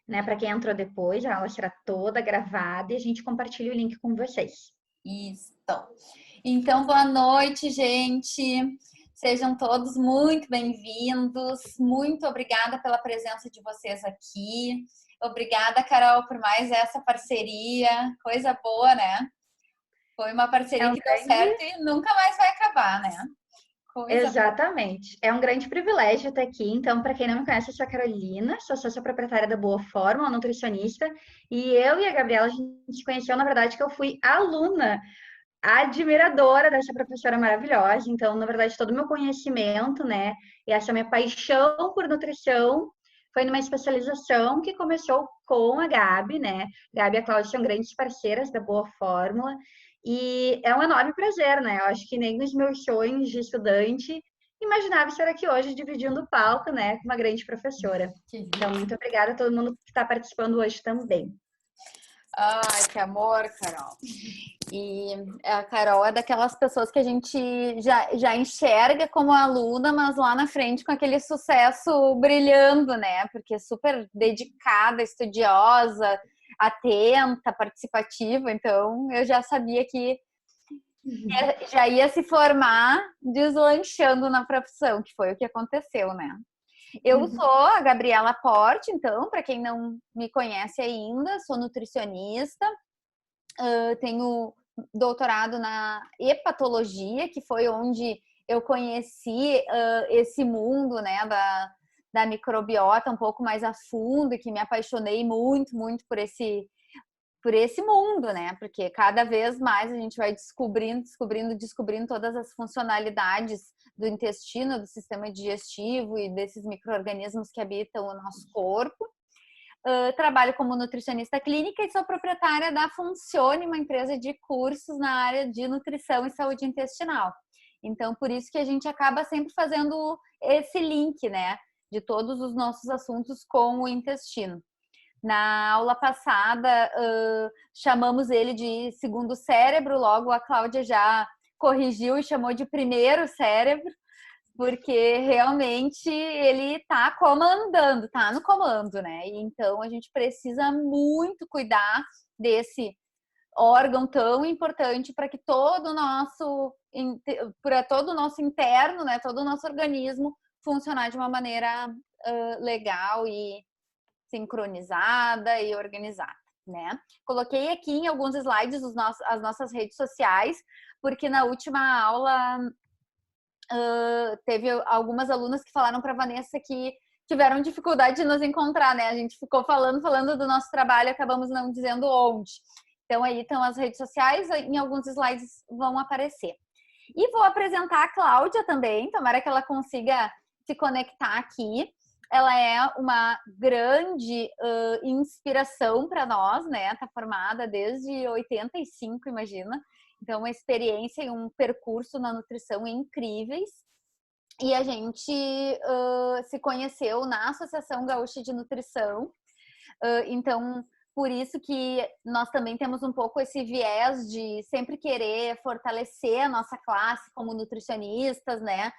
né? Para quem entrou depois, a aula será toda gravada e a gente compartilha o link com vocês. Isso. Então, boa noite, gente. Sejam todos muito bem-vindos. Muito obrigada pela presença de vocês aqui. Obrigada, Carol, por mais essa parceria. Coisa boa, né? Foi uma É parceria um que deu grande certo e nunca mais vai acabar, né? Coisa boa. Exatamente. É um grande privilégio estar aqui. Então, para quem não me conhece, eu sou a Carolina, sou sócia proprietária da Boa Forma, uma nutricionista. E eu e a Gabriela, a gente se conheceu, na verdade, que eu fui aluna, admiradora dessa professora maravilhosa. Então, na verdade, todo o meu conhecimento, né, e essa minha paixão por nutrição foi numa especialização que começou com a Gabi, né? Gabi e a Cláudia são grandes parceiras da Boa Fórmula. E é um enorme prazer, né? Eu acho que nem nos meus sonhos de estudante imaginava estar aqui hoje dividindo o palco, né, com uma grande professora. Então, muito obrigada a todo mundo que está participando hoje também. Ai, que amor, Carol. E a Carol é daquelas pessoas que a gente já enxerga como aluna, mas lá na frente com aquele sucesso brilhando, né? Porque é super dedicada, estudiosa, atenta, participativa. Então, eu já sabia que já ia se formar deslanchando na profissão, que foi o que aconteceu, né? Eu sou a Gabriela Porte, então, para quem não me conhece ainda, sou nutricionista, tenho doutorado na hepatologia, que foi onde eu conheci esse mundo, né, da microbiota um pouco mais a fundo e que me apaixonei muito, muito por esse mundo, né? Porque cada vez mais a gente vai descobrindo todas as funcionalidades do intestino, do sistema digestivo e desses micro-organismos que habitam o nosso corpo. Trabalho como nutricionista clínica e sou proprietária da Funcione, uma empresa de cursos na área de nutrição e saúde intestinal. Então, por isso que a gente acaba sempre fazendo esse link, né? De todos os nossos assuntos com o intestino. Na aula passada, chamamos ele de segundo cérebro, logo a Cláudia já corrigiu e chamou de primeiro cérebro, porque realmente ele está comandando, está no comando, né? Então a gente precisa muito cuidar desse órgão tão importante para que todo o nosso interno, né, todo o nosso organismo funcionar de uma maneira legal e sincronizada e organizada, né? Coloquei aqui em alguns slides as nossas redes sociais, porque na última aula teve algumas alunas que falaram para a Vanessa que tiveram dificuldade de nos encontrar, né? A gente ficou falando do nosso trabalho, acabamos não dizendo onde. Então aí estão as redes sociais, em alguns slides vão aparecer. E vou apresentar a Cláudia também, tomara que ela consiga se conectar aqui. Ela é uma grande inspiração para nós, né? Tá formada desde 85, imagina. Então, uma experiência e um percurso na nutrição incríveis. E a gente se conheceu na Associação Gaúcha de Nutrição. Então, por isso que nós também temos um pouco esse viés de sempre querer fortalecer a nossa classe como nutricionistas, né?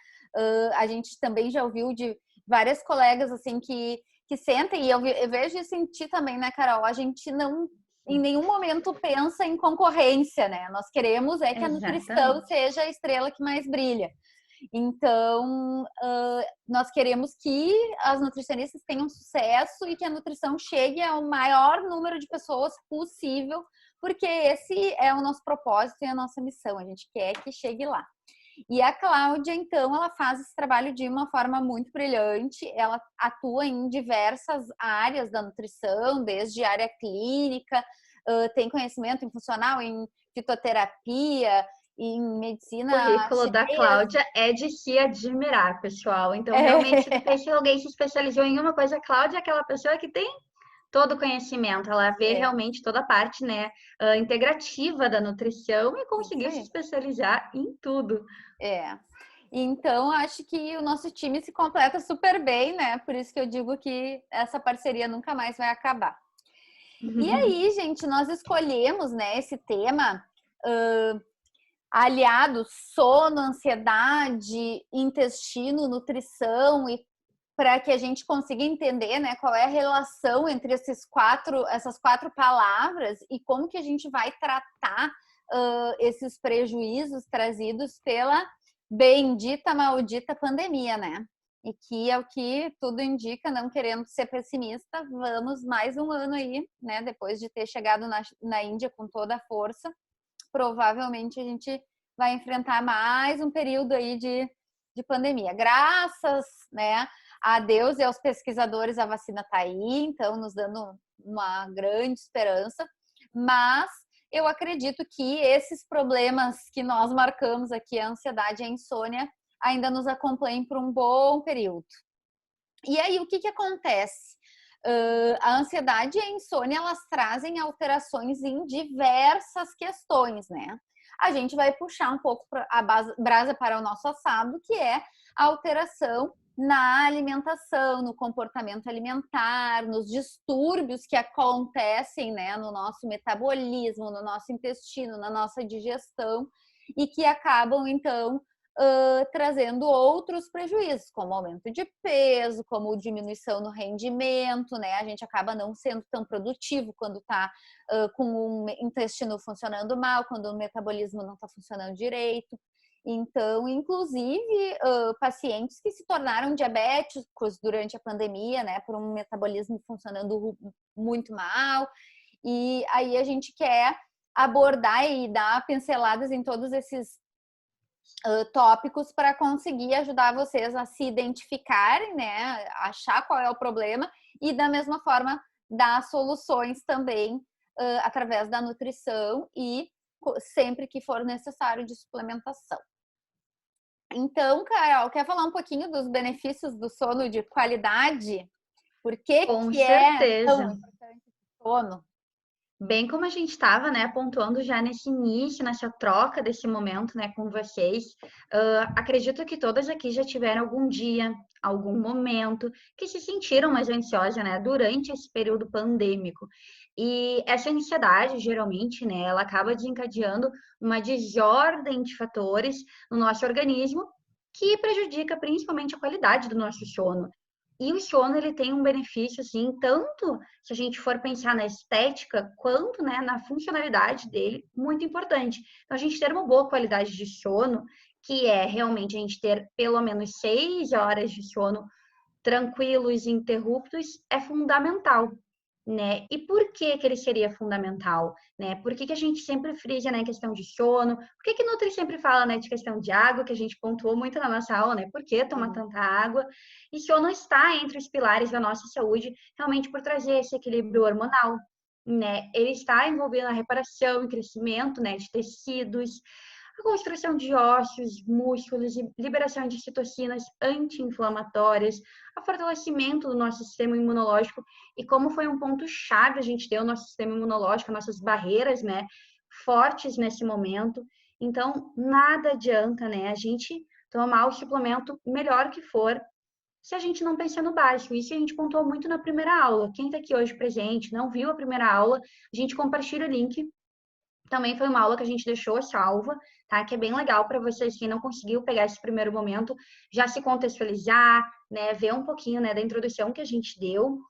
A gente também já ouviu de várias colegas, assim, que sentem, e eu vejo isso em ti também, né, Carol? A gente não, em nenhum momento, pensa em concorrência, né? Nós queremos que a nutrição seja a estrela que mais brilha. Então, nós queremos que as nutricionistas tenham sucesso e que a nutrição chegue ao maior número de pessoas possível, porque esse é o nosso propósito e a nossa missão. A gente quer que chegue lá. E a Cláudia, então, ela faz esse trabalho de uma forma muito brilhante. Ela atua em diversas áreas da nutrição, desde área clínica, tem conhecimento em funcional, em fitoterapia, em medicina O currículo da chinesa. Cláudia é de se admirar, pessoal. Então, realmente, se alguém se especializou em uma coisa, a Cláudia é aquela pessoa que tem todo o conhecimento. Ela vê realmente toda a parte, né, integrativa da nutrição e conseguiu se especializar em tudo. Então, acho que o nosso time se completa super bem, né? Por isso que eu digo que essa parceria nunca mais vai acabar. E aí, gente, nós escolhemos, né, esse tema aliado sono, ansiedade, intestino, nutrição e para que a gente consiga entender, né, qual é a relação entre essas quatro palavras e como que a gente vai tratar esses prejuízos trazidos pela bendita, maldita pandemia, né? E que é o que tudo indica, não querendo ser pessimista, vamos mais um ano aí, né? Depois de ter chegado na Índia com toda a força, provavelmente a gente vai enfrentar mais um período aí de pandemia. Graças, né, a Deus e aos pesquisadores, a vacina está aí, então nos dando uma grande esperança, mas eu acredito que esses problemas que nós marcamos aqui, a ansiedade e a insônia, ainda nos acompanhem por um bom período. E aí, o que acontece? A ansiedade e a insônia, elas trazem alterações em diversas questões, né? A gente vai puxar um pouco a brasa para o nosso assado, que é a alteração na alimentação, no comportamento alimentar, nos distúrbios que acontecem, né, no nosso metabolismo, no nosso intestino, na nossa digestão, e que acabam, então, trazendo outros prejuízos, como aumento de peso, como diminuição no rendimento, né? A gente acaba não sendo tão produtivo quando está com o intestino funcionando mal, quando o metabolismo não está funcionando direito. Então, inclusive, pacientes que se tornaram diabéticos durante a pandemia, né? Por um metabolismo funcionando muito mal. E aí a gente quer abordar e dar pinceladas em todos esses tópicos para conseguir ajudar vocês a se identificarem, né? Achar qual é o problema e, da mesma forma, dar soluções também através da nutrição e sempre que for necessário de suplementação. Então, Carol, quer falar um pouquinho dos benefícios do sono de qualidade? Por que Com que é certeza. tão importante o sono? Bem como a gente estava, né, pontuando já nesse início, nessa troca desse momento, né, com vocês, acredito que todas aqui já tiveram algum dia, algum momento que se sentiram mais ansiosas, né, durante esse período pandêmico. E essa ansiedade, geralmente, né, ela acaba desencadeando uma desordem de fatores no nosso organismo que prejudica principalmente a qualidade do nosso sono. E o sono, ele tem um benefício, assim, tanto se a gente for pensar na estética, quanto, né, na funcionalidade dele, muito importante. Então, a gente ter uma boa qualidade de sono, que é realmente a gente ter pelo menos 6 horas de sono tranquilos e interruptos, é fundamental, né? E por que que ele seria fundamental, né? Por que que a gente sempre frisa, né, questão de sono? Por que que Nutri sempre fala, né, de questão de água, que a gente pontuou muito na nossa aula, né? Por que tomar tanta água? E sono está entre os pilares da nossa saúde, realmente por trazer esse equilíbrio hormonal, né? Ele está envolvido na reparação e crescimento, né, de tecidos, a construção de ossos, músculos, liberação de citocinas anti-inflamatórias, o fortalecimento do nosso sistema imunológico. E como foi um ponto chave a gente ter o nosso sistema imunológico, nossas barreiras, né, fortes nesse momento. Então, nada adianta, né, a gente tomar o suplemento melhor que for, se a gente não pensar no básico. Isso a gente pontuou muito na primeira aula. Quem está aqui hoje presente, não viu a primeira aula, a gente compartilha o link. Também foi uma aula que a gente deixou salva, tá? Que é bem legal para vocês, quem não conseguiu pegar esse primeiro momento, já se contextualizar, né? Ver um pouquinho, né, da introdução que a gente deu.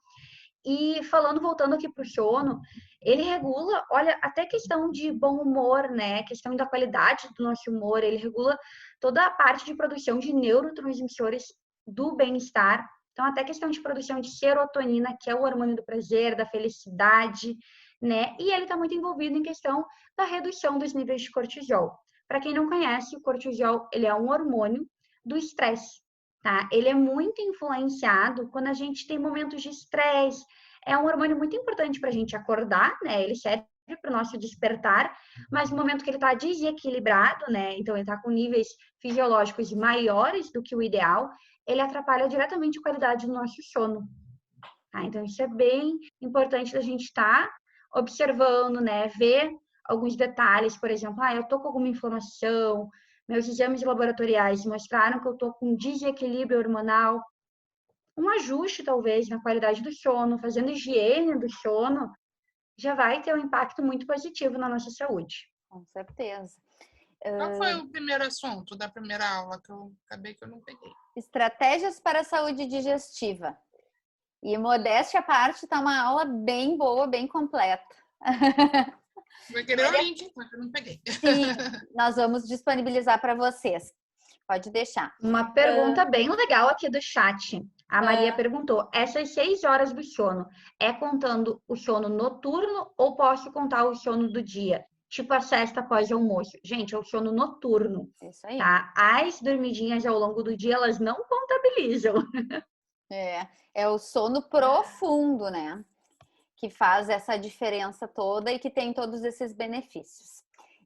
E voltando aqui para o sono, ele regula, olha, até questão de bom humor, né? Questão da qualidade do nosso humor, ele regula toda a parte de produção de neurotransmissores do bem-estar. Então, até questão de produção de serotonina, que é o hormônio do prazer, da felicidade, né? E ele está muito envolvido em questão da redução dos níveis de cortisol. Para quem não conhece, o cortisol, ele é um hormônio do estresse, tá? Ele é muito influenciado quando a gente tem momentos de estresse. É um hormônio muito importante para a gente acordar, né? Ele serve para o nosso despertar, mas no momento que ele está desequilibrado, né? Então ele está com níveis fisiológicos maiores do que o ideal, ele atrapalha diretamente a qualidade do nosso sono. Tá? Então isso é bem importante da gente estar observando, né? Ver alguns detalhes, por exemplo, eu tô com alguma inflamação, meus exames laboratoriais mostraram que eu tô com desequilíbrio hormonal, um ajuste talvez na qualidade do sono, fazendo higiene do sono, já vai ter um impacto muito positivo na nossa saúde. Com certeza. Qual foi o primeiro assunto da primeira aula que eu não peguei? Estratégias para a saúde digestiva. E modéstia à parte, tá uma aula bem boa, bem completa. Vou querer o link, porque eu não peguei. Sim, nós vamos disponibilizar para vocês. Pode deixar. Uma pergunta bem legal aqui do chat. A Maria perguntou: essas 6 horas do sono é contando o sono noturno ou posso contar o sono do dia? Tipo a sesta após o almoço. Gente, é o sono noturno, Isso aí. tá? As dormidinhas ao longo do dia, elas não contabilizam. É o sono profundo, né? Que faz essa diferença toda e que tem todos esses benefícios.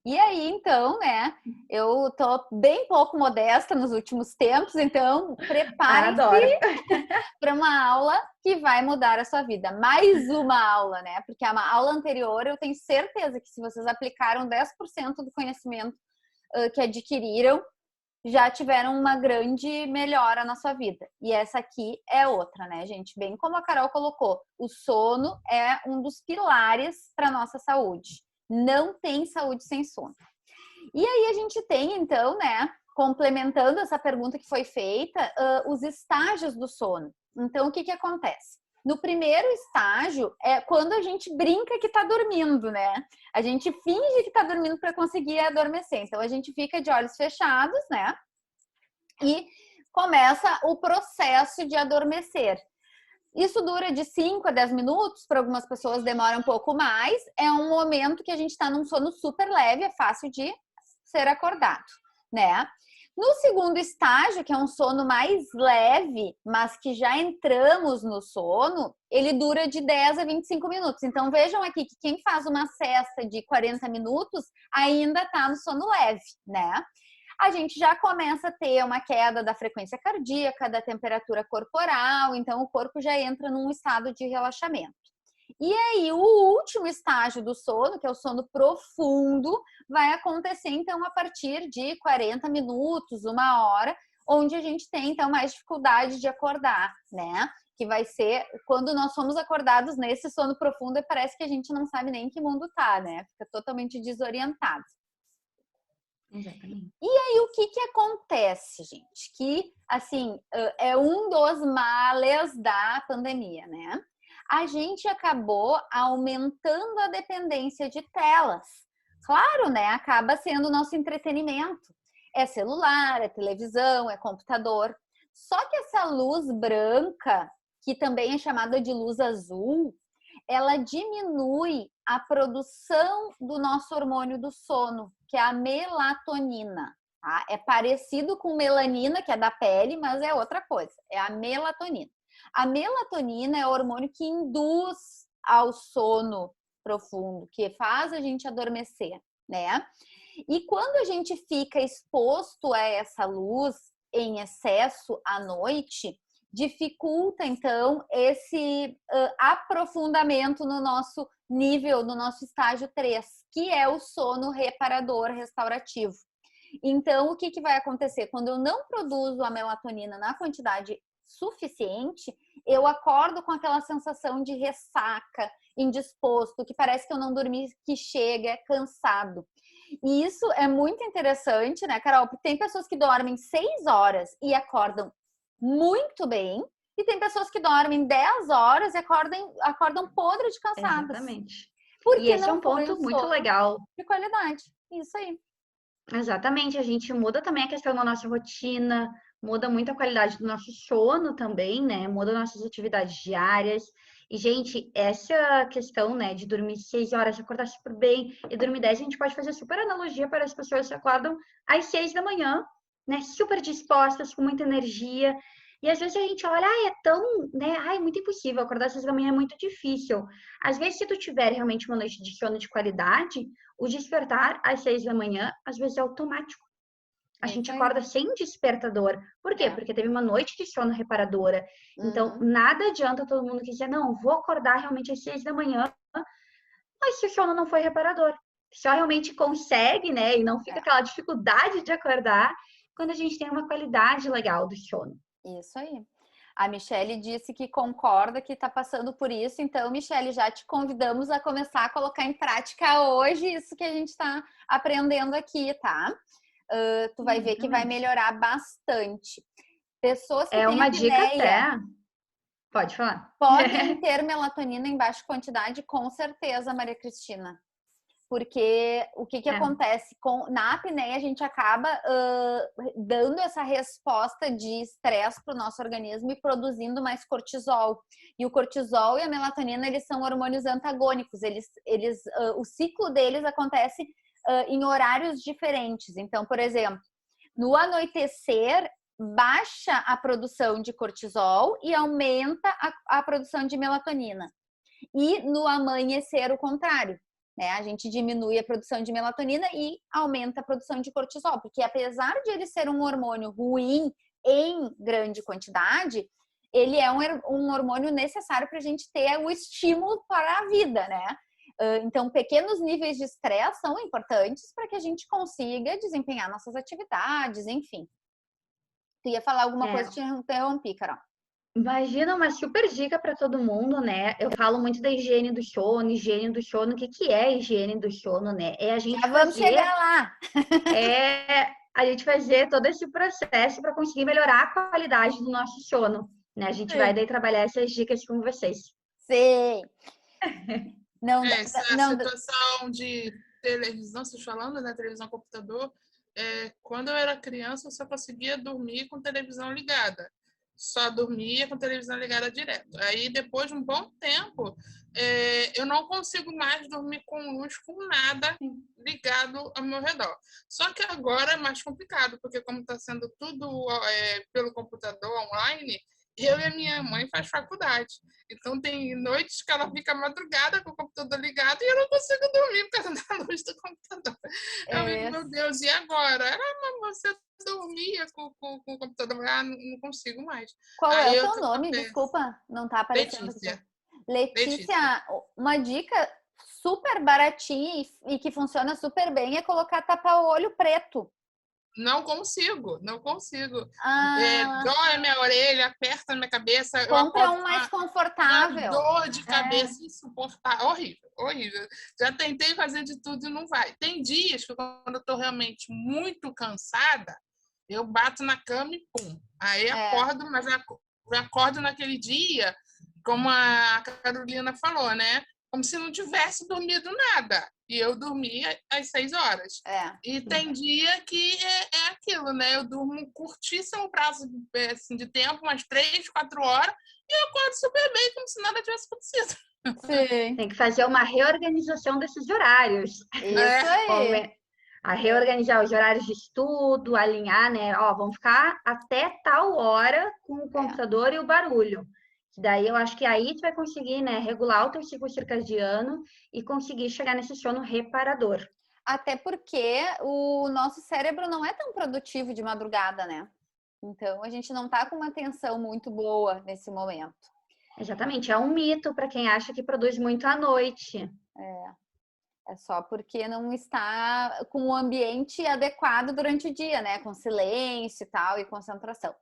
E aí, então, né? Eu tô bem pouco modesta nos últimos tempos, então prepare-se para uma aula que vai mudar a sua vida. Mais uma aula, né? Porque a aula anterior, eu tenho certeza que se vocês aplicaram 10% do conhecimento que adquiriram, já tiveram uma grande melhora na sua vida. E essa aqui é outra, né, gente? Bem como a Carol colocou, o sono é um dos pilares para nossa saúde. Não tem saúde sem sono. E aí a gente tem, então, né, complementando essa pergunta que foi feita, os estágios do sono. Então, o que acontece? No primeiro estágio é quando a gente brinca que tá dormindo, né? A gente finge que tá dormindo para conseguir adormecer. Então, a gente fica de olhos fechados, né? E começa o processo de adormecer. Isso dura de 5 a 10 minutos, para algumas pessoas demora um pouco mais. É um momento que a gente está num sono super leve, é fácil de ser acordado, né? No segundo estágio, que é um sono mais leve, mas que já entramos no sono, ele dura de 10 a 25 minutos. Então, vejam aqui que quem faz uma siesta de 40 minutos ainda está no sono leve, né? A gente já começa a ter uma queda da frequência cardíaca, da temperatura corporal, então o corpo já entra num estado de relaxamento. E aí, o último estágio do sono, que é o sono profundo, vai acontecer, então, a partir de 40 minutos, 1 hora, onde a gente tem, então, mais dificuldade de acordar, né? Que vai ser quando nós somos acordados nesse sono profundo e parece que a gente não sabe nem em que mundo tá, né? Fica totalmente desorientado. Exatamente. E aí, o que acontece, gente? Que, assim, é um dos males da pandemia, né? A gente acabou aumentando a dependência de telas. Claro, né? Acaba sendo o nosso entretenimento. É celular, é televisão, é computador. Só que essa luz branca, que também é chamada de luz azul, ela diminui a produção do nosso hormônio do sono, que é a melatonina. Tá? É parecido com melanina, que é da pele, mas é outra coisa. É a melatonina. A melatonina é o hormônio que induz ao sono profundo, que faz a gente adormecer, né? E quando a gente fica exposto a essa luz em excesso à noite, dificulta, então, esse aprofundamento no nosso nível, no nosso estágio 3, que é o sono reparador restaurativo. Então, o que vai acontecer? Quando eu não produzo a melatonina na quantidade suficiente, eu acordo com aquela sensação de ressaca, indisposto, que parece que eu não dormi, que chega, cansado. E isso é muito interessante, né, Carol? Porque tem pessoas que dormem 6 horas e acordam muito bem, e tem pessoas que dormem 10 horas e acordam podre de cansadas. Exatamente. Porque e esse não é um ponto muito legal. De qualidade. Isso aí. Exatamente. A gente muda também a questão da nossa rotina, muda muito a qualidade do nosso sono também, né? Muda nossas atividades diárias. E, gente, essa questão, né, de dormir 6 horas, acordar super bem e dormir 10, a gente pode fazer super analogia para as pessoas que acordam às 6 da manhã, né, super dispostas, com muita energia. E às vezes a gente olha, é tão, né, é muito impossível, acordar às 6 da manhã é muito difícil. Às vezes, se tu tiver realmente uma noite de sono de qualidade, o despertar às 6 da manhã, às vezes é automático. A gente acorda sem despertador. Por quê? Porque teve uma noite de sono reparadora. Então, nada adianta todo mundo dizer, não, vou acordar realmente às 6 da manhã, mas se o sono não foi reparador. Só realmente consegue, né, e não fica aquela dificuldade de acordar quando a gente tem uma qualidade legal do sono. Isso aí. A Michele disse que concorda que está passando por isso. Então, Michele, já te convidamos a começar a colocar em prática hoje isso que a gente está aprendendo aqui, tá? Tu vai ver que vai melhorar bastante. Pessoas que É têm uma dica apneia até. Pode falar. podem ter melatonina em baixa quantidade, com certeza, Maria Cristina. Porque o que acontece na apneia, a gente acaba dando essa resposta de estresse para o nosso organismo e produzindo mais cortisol. E o cortisol e a melatonina, eles são hormônios antagônicos. O ciclo deles acontece em horários diferentes. Então, por exemplo, no anoitecer, baixa a produção de cortisol e aumenta a produção de melatonina. E no amanhecer, o contrário. Né? A gente diminui a produção de melatonina e aumenta a produção de cortisol, porque apesar de ele ser um hormônio ruim em grande quantidade, ele é um hormônio necessário para a gente ter o estímulo para a vida, né? Então, pequenos níveis de estresse são importantes para que a gente consiga desempenhar nossas atividades, enfim. Tu ia falar alguma coisa, te interrompi, Carol. Imagina, uma super dica para todo mundo, né? Eu falo muito da higiene do sono, higiene do sono. O que que é higiene do sono, né? É a gente vamos chegar lá. A gente fazer todo esse processo para conseguir melhorar a qualidade do nosso sono, né? A gente vai daí trabalhar essas dicas com vocês. Sim. Não, Essa situação de televisão, vocês falando, né? Televisão, computador. Quando eu era criança, eu só conseguia dormir com televisão ligada. Só dormia com televisão ligada direto. Aí, depois de um bom tempo, eu não consigo mais dormir com luz, com nada ligado ao meu redor. Só que agora é mais complicado, porque como está sendo tudo pelo computador online, eu e a minha mãe faz faculdade. Então, tem noites que ela fica madrugada com o computador ligado e eu não consigo dormir por causa da luz do computador. Eu digo, meu Deus, e agora? Mas você dormia com o computador? Não consigo mais. Qual é o teu nome? Desculpa, não tá aparecendo. Letícia. Letícia, uma dica super baratinha e que funciona super bem é colocar tapa-olho preto. Não consigo. Dói a minha orelha, aperta a minha cabeça. Compra um mais confortável. Dor de cabeça insuportável. Horrível. Já tentei fazer de tudo e não vai. Tem dias que quando eu tô realmente muito cansada, eu bato na cama e pum. Aí acordo, mas eu acordo naquele dia, como a Carolina falou, né? Como se não tivesse dormido nada. E eu dormi às 6 horas. E tem dia que é aquilo, né? Eu durmo curtíssimo prazo assim, de tempo, umas 3, 4 horas, e eu acordo super bem, como se nada tivesse acontecido. Sim. Tem que fazer uma reorganização desses horários. Isso aí. A reorganizar os horários de estudo, alinhar, né? Ó, vamos ficar até tal hora com o computador e o barulho. Daí eu acho que aí tu vai conseguir, né, regular o teu ciclo circadiano e conseguir chegar nesse sono reparador. Até porque o nosso cérebro não é tão produtivo de madrugada, né? Então a gente não tá com uma atenção muito boa nesse momento. Exatamente, é um mito para quem acha que produz muito à noite. É só porque não está com o ambiente adequado durante o dia, né? Com silêncio e tal, e concentração.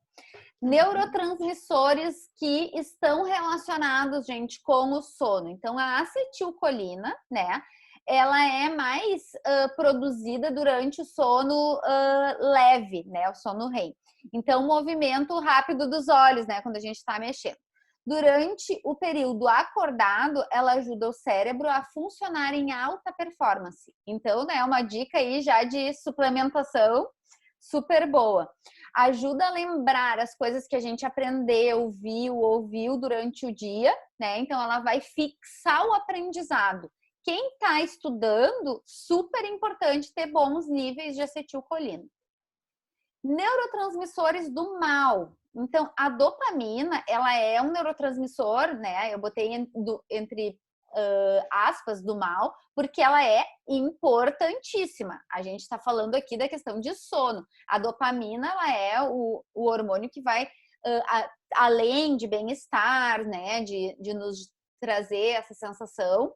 Neurotransmissores que estão relacionados, gente, com o sono. Então, a acetilcolina, né? Ela é mais produzida durante o sono leve, né? O sono REM. Então, movimento rápido dos olhos, né? Quando a gente está mexendo. Durante o período acordado, ela ajuda o cérebro a funcionar em alta performance. Então, né? Uma dica aí já de suplementação super boa. Ajuda a lembrar as coisas que a gente aprendeu, ouviu durante o dia, né? Então, ela vai fixar o aprendizado. Quem está estudando, super importante ter bons níveis de acetilcolina. Neurotransmissores do mal. Então, a dopamina, ela é um neurotransmissor, né? Eu botei entre aspas do mal, porque ela é importantíssima. A gente está falando aqui da questão de sono. A dopamina, ela é o hormônio que vai, além de bem-estar, né, de nos trazer essa sensação,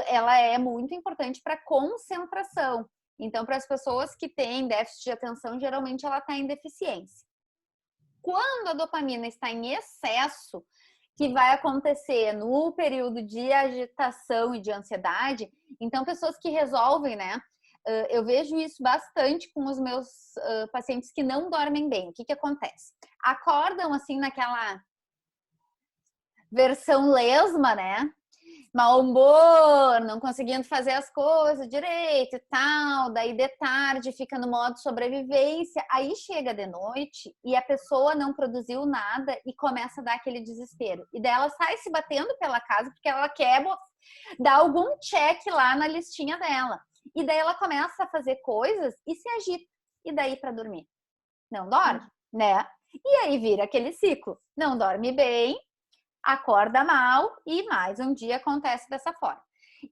ela é muito importante para concentração. Então, para as pessoas que têm déficit de atenção, geralmente ela está em deficiência. Quando a dopamina está em excesso, que vai acontecer no período de agitação e de ansiedade, então pessoas que resolvem, né? Eu vejo isso bastante com os meus pacientes que não dormem bem. O que acontece? Acordam assim naquela versão lesma, né? Mau humor, não conseguindo fazer as coisas direito e tal, daí de tarde fica no modo sobrevivência, aí chega de noite e a pessoa não produziu nada e começa a dar aquele desespero. E daí ela sai se batendo pela casa porque ela quer dar algum check lá na listinha dela. E daí ela começa a fazer coisas e se agita. E daí para dormir? Não dorme, né? E aí vira aquele ciclo. Não dorme bem, acorda mal e mais um dia acontece dessa forma.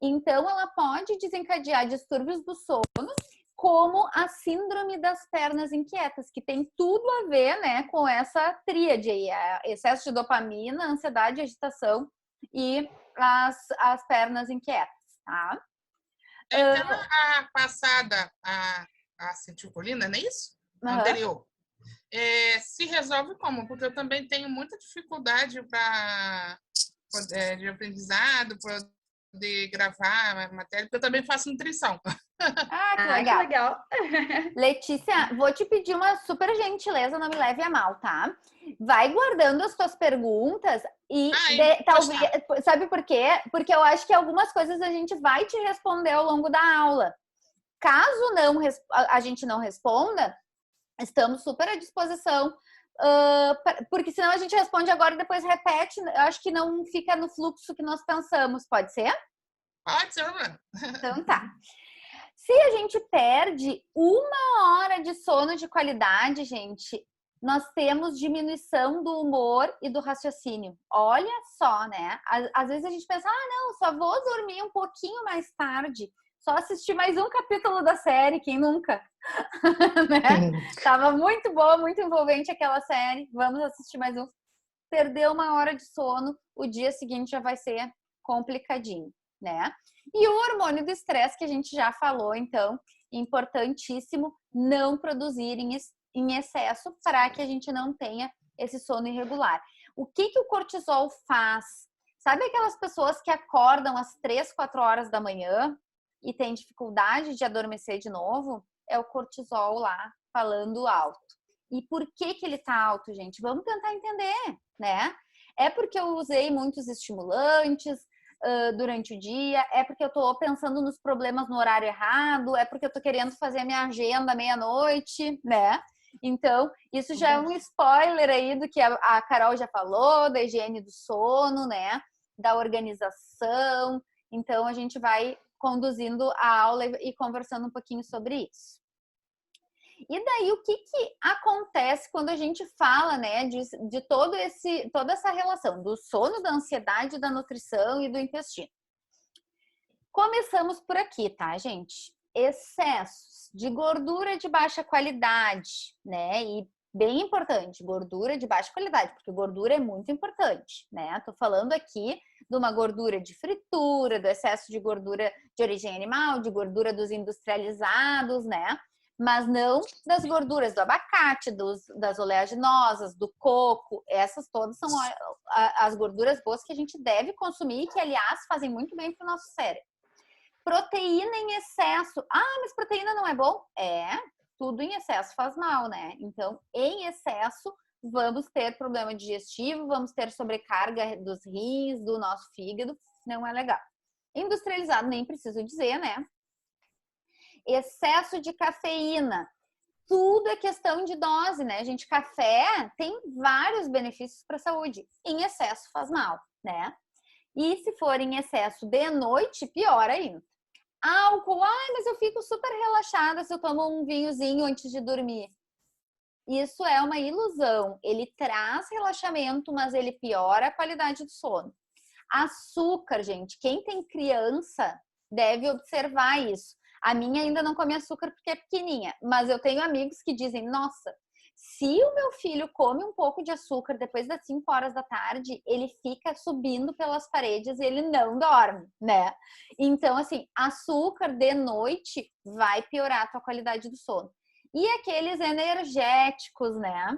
Então, ela pode desencadear distúrbios do sono, como a síndrome das pernas inquietas, que tem tudo a ver, né, com essa tríade aí, excesso de dopamina, ansiedade, agitação e as pernas inquietas, tá? Aquela passada, a acetilcolina, não é isso? Anterior. Se resolve como? Porque eu também tenho muita dificuldade de aprendizado, poder gravar a matéria, porque eu também faço nutrição. Que legal. Que legal. Letícia, vou te pedir uma super gentileza, não me leve a mal, tá? Vai guardando as tuas perguntas e talvez... Sabe por quê? Porque eu acho que algumas coisas a gente vai te responder ao longo da aula. Caso a gente não responda, estamos super à disposição, porque senão a gente responde agora e depois repete. Eu acho que não fica no fluxo que nós pensamos. Pode ser? Pode ser, mano. Então tá. Se a gente perde 1 hora de sono de qualidade, gente, nós temos diminuição do humor e do raciocínio. Olha só, né? Às vezes a gente pensa, não, só vou dormir um pouquinho mais tarde. Só assistir mais um capítulo da série, quem nunca? Né? Tava muito boa, muito envolvente aquela série. Vamos assistir mais um. Perdeu 1 hora de sono, o dia seguinte já vai ser complicadinho, né? E o hormônio do estresse, que a gente já falou, então, importantíssimo não produzir em excesso para que a gente não tenha esse sono irregular. O que o cortisol faz? Sabe aquelas pessoas que acordam às 3, 4 horas da manhã e têm dificuldade de adormecer de novo? É o cortisol lá falando alto. E por que ele tá alto, gente? Vamos tentar entender, né? É porque eu usei muitos estimulantes durante o dia, é porque eu tô pensando nos problemas no horário errado, é porque eu tô querendo fazer a minha agenda meia-noite, né? Então, isso já é um spoiler aí do que a Carol já falou, da higiene do sono, né? Da organização. Então, a gente vai conduzindo a aula e conversando um pouquinho sobre isso. E daí, o que acontece quando a gente fala, né, de toda essa relação do sono, da ansiedade, da nutrição e do intestino? Começamos por aqui, tá, gente? Excessos de gordura de baixa qualidade, né? E bem importante, gordura de baixa qualidade, porque gordura é muito importante, né? Tô falando aqui de uma gordura de fritura, do excesso de gordura de origem animal, de gordura dos industrializados, né? Mas não das gorduras do abacate, das oleaginosas, do coco. Essas todas são as gorduras boas que a gente deve consumir e que, aliás, fazem muito bem para o nosso cérebro. Proteína em excesso. Mas proteína não é bom? Tudo em excesso faz mal, né? Então, em excesso, vamos ter problema digestivo, vamos ter sobrecarga dos rins, do nosso fígado. Não é legal. Industrializado, nem preciso dizer, né? Excesso de cafeína. Tudo é questão de dose, né, gente? Café tem vários benefícios para a saúde. Em excesso faz mal, né? E se for em excesso de noite, pior ainda. Álcool, mas eu fico super relaxada se eu tomo um vinhozinho antes de dormir. Isso é uma ilusão. Ele traz relaxamento, mas ele piora a qualidade do sono. Açúcar, gente. Quem tem criança deve observar isso. A minha ainda não come açúcar porque é pequenininha, mas eu tenho amigos que dizem, nossa, se o meu filho come um pouco de açúcar depois das 5 horas da tarde, ele fica subindo pelas paredes e ele não dorme, né? Então, assim, açúcar de noite vai piorar a tua qualidade do sono. E aqueles energéticos, né?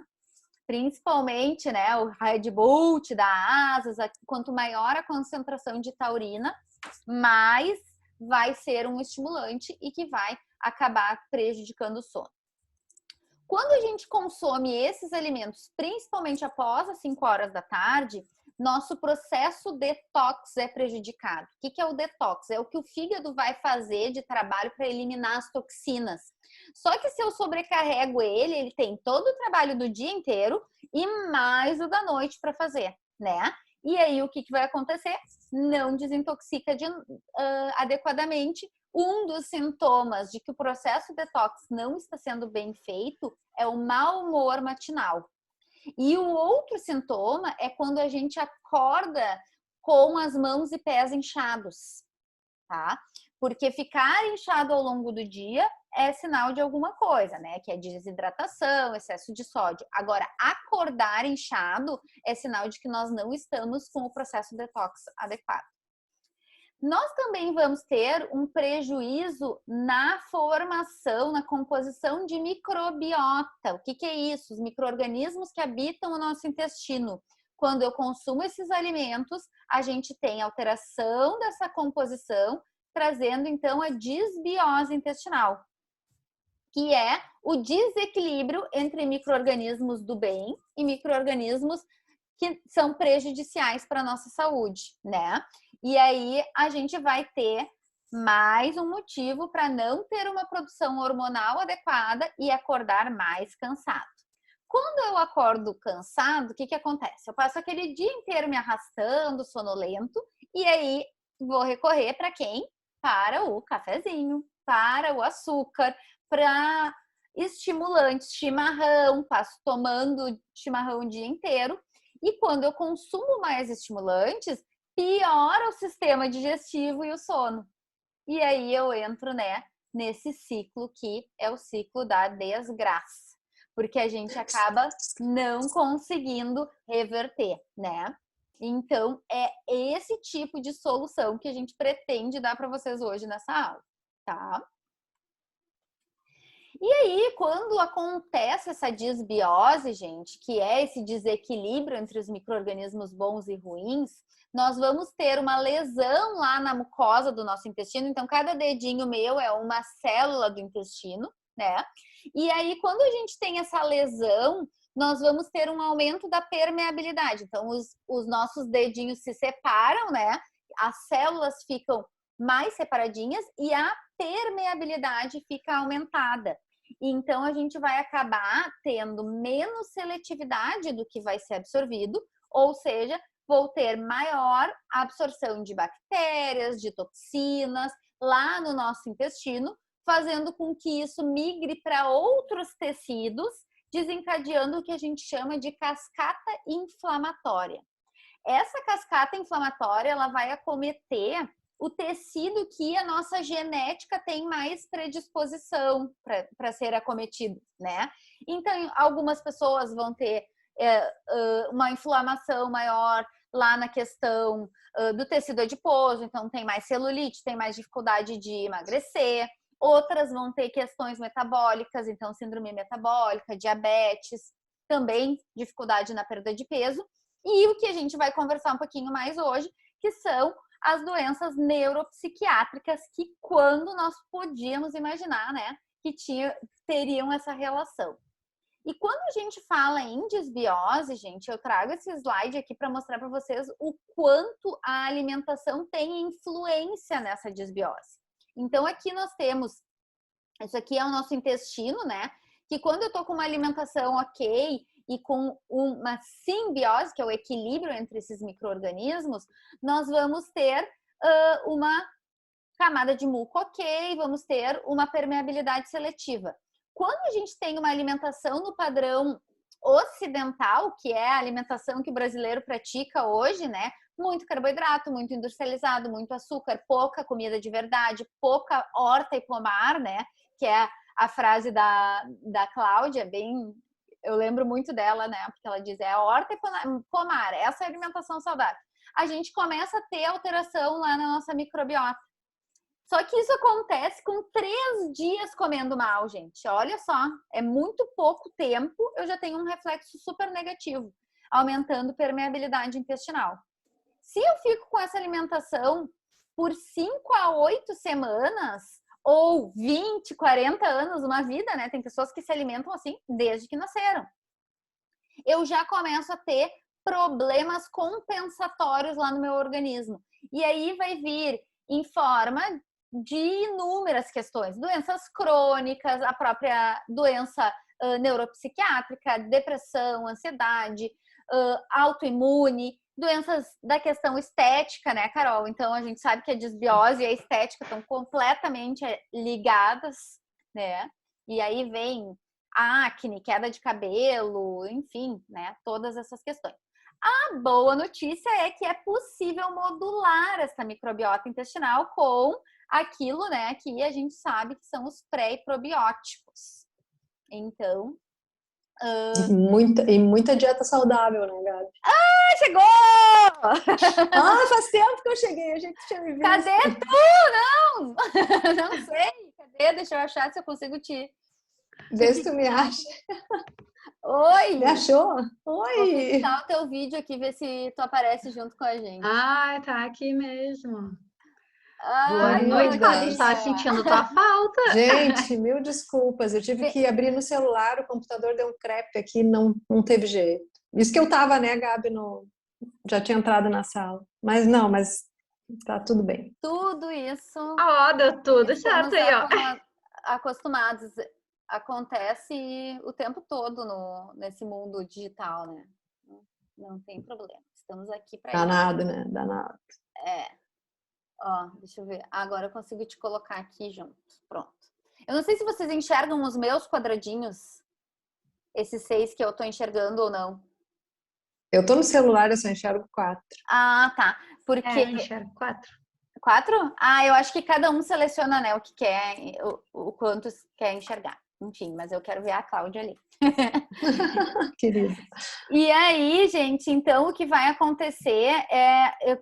principalmente, né, o Red Bull te dá asas, quanto maior a concentração de taurina, mais vai ser um estimulante e que vai acabar prejudicando o sono. Quando a gente consome esses alimentos, principalmente após as 5 horas da tarde, nosso processo detox é prejudicado. O que é o detox? É o que o fígado vai fazer de trabalho para eliminar as toxinas. Só que se eu sobrecarrego ele tem todo o trabalho do dia inteiro e mais o da noite para fazer, né? E aí o que vai acontecer? Não desintoxica adequadamente. Um dos sintomas de que o processo detox não está sendo bem feito é o mau humor matinal. E o outro sintoma é quando a gente acorda com as mãos e pés inchados, tá? Porque ficar inchado ao longo do dia é sinal de alguma coisa, né? Que é desidratação, excesso de sódio. Agora, acordar inchado é sinal de que nós não estamos com o processo detox adequado. Nós também vamos ter um prejuízo na formação, na composição de microbiota. O que é isso? Os micro-organismos que habitam o nosso intestino. Quando eu consumo esses alimentos, a gente tem alteração dessa composição, trazendo então a disbiose intestinal, que é o desequilíbrio entre micro-organismos do bem e micro-organismos que são prejudiciais para a nossa saúde, né? E aí a gente vai ter mais um motivo para não ter uma produção hormonal adequada e acordar mais cansado. Quando eu acordo cansado, o que acontece? Eu passo aquele dia inteiro me arrastando, sonolento, e aí vou recorrer para quem? Para o cafezinho, para o açúcar, para estimulantes, chimarrão, passo tomando chimarrão o dia inteiro. E quando eu consumo mais estimulantes, piora o sistema digestivo e o sono. E aí eu entro, né, nesse ciclo que é o ciclo da desgraça. Porque a gente acaba não conseguindo reverter, né? Então, é esse tipo de solução que a gente pretende dar para vocês hoje nessa aula, tá? E aí, quando acontece essa disbiose, gente, que é esse desequilíbrio entre os micro-organismos bons e ruins, nós vamos ter uma lesão lá na mucosa do nosso intestino. Então, cada dedinho meu é uma célula do intestino, né? E aí, quando a gente tem essa lesão, nós vamos ter um aumento da permeabilidade. Então, os nossos dedinhos se separam, né? As células ficam mais separadinhas e a permeabilidade fica aumentada. Então, a gente vai acabar tendo menos seletividade do que vai ser absorvido, ou seja, vou ter maior absorção de bactérias, de toxinas lá no nosso intestino, fazendo com que isso migre para outros tecidos, desencadeando o que a gente chama de cascata inflamatória. Essa cascata inflamatória, ela vai acometer o tecido que a nossa genética tem mais predisposição para ser acometido, né? Então, algumas pessoas vão ter uma inflamação maior lá na questão do tecido adiposo, então tem mais celulite, tem mais dificuldade de emagrecer. Outras vão ter questões metabólicas, então síndrome metabólica, diabetes, também dificuldade na perda de peso. E o que a gente vai conversar um pouquinho mais hoje, que são as doenças neuropsiquiátricas, que quando nós podíamos imaginar, né, que teriam essa relação. E quando a gente fala em disbiose, gente, eu trago esse slide aqui para mostrar para vocês o quanto a alimentação tem influência nessa disbiose. Então, aqui nós temos, isso aqui é o nosso intestino, né, que quando eu tô com uma alimentação ok e com uma simbiose, que é o equilíbrio entre esses micro-organismos, nós vamos ter uma camada de muco ok, vamos ter uma permeabilidade seletiva. Quando a gente tem uma alimentação no padrão ocidental, que é a alimentação que o brasileiro pratica hoje, né? Muito carboidrato, muito industrializado, muito açúcar, pouca comida de verdade, pouca horta e pomar, né? Que é a frase da Cláudia, bem... Eu lembro muito dela, né? Porque ela diz, é horta e pomar, essa é a alimentação saudável. A gente começa a ter alteração lá na nossa microbiota. Só que isso acontece com 3 dias comendo mal, gente. Olha só, é muito pouco tempo, eu já tenho um reflexo super negativo, aumentando permeabilidade intestinal. Se eu fico com essa alimentação por 5 a 8 semanas, ou 20, 40 anos, uma vida, né? Tem pessoas que se alimentam assim desde que nasceram. Eu já começo a ter problemas compensatórios lá no meu organismo. E aí vai vir em forma de inúmeras questões. Doenças crônicas, a própria doença neuropsiquiátrica, depressão, ansiedade, autoimune, doenças da questão estética, né, Carol? Então, a gente sabe que a disbiose e a estética estão completamente ligadas, né? E aí vem acne, queda de cabelo, enfim, né? Todas essas questões. A boa notícia é que é possível modular essa microbiota intestinal com aquilo, né, que a gente sabe que são os pré- e probióticos. Então... E muita dieta saudável, né, Gabi? Chegou! Faz tempo que eu cheguei, a gente tinha me visto. Cadê tu? Não! Não sei. Cadê? Deixa eu achar se eu consigo te... Vê se tu me acha. Oi! Me achou? Vou Oi! fixar o teu vídeo aqui, ver se tu aparece junto com a gente. Ai, tá aqui mesmo. Boa noite, querida. a gente tá sentindo tua falta. Gente, mil desculpas. Eu tive que abrir no celular, o computador deu um crepe aqui, não teve jeito. Isso que eu tava, né, Gabi, já tinha entrado na sala. Mas tá tudo bem. Tudo isso. Ó, deu tudo Estamos certo aí, ó. acostumados. Acontece o tempo todo nesse mundo digital, né? Não tem problema. Estamos aqui para isso. Danado, né? Danado. Ó, deixa eu ver. Agora eu consigo te colocar aqui junto. Pronto. Eu não sei se vocês enxergam os meus quadradinhos. Esses 6 que eu tô enxergando ou não. Eu tô no celular, eu só enxergo 4. Ah, tá. Porque... eu enxergo 4. 4? Ah, eu acho que cada um seleciona, né, o que quer, o quanto quer enxergar. Enfim, mas eu quero ver a Cláudia ali. Querido. E aí, gente, então o que vai acontecer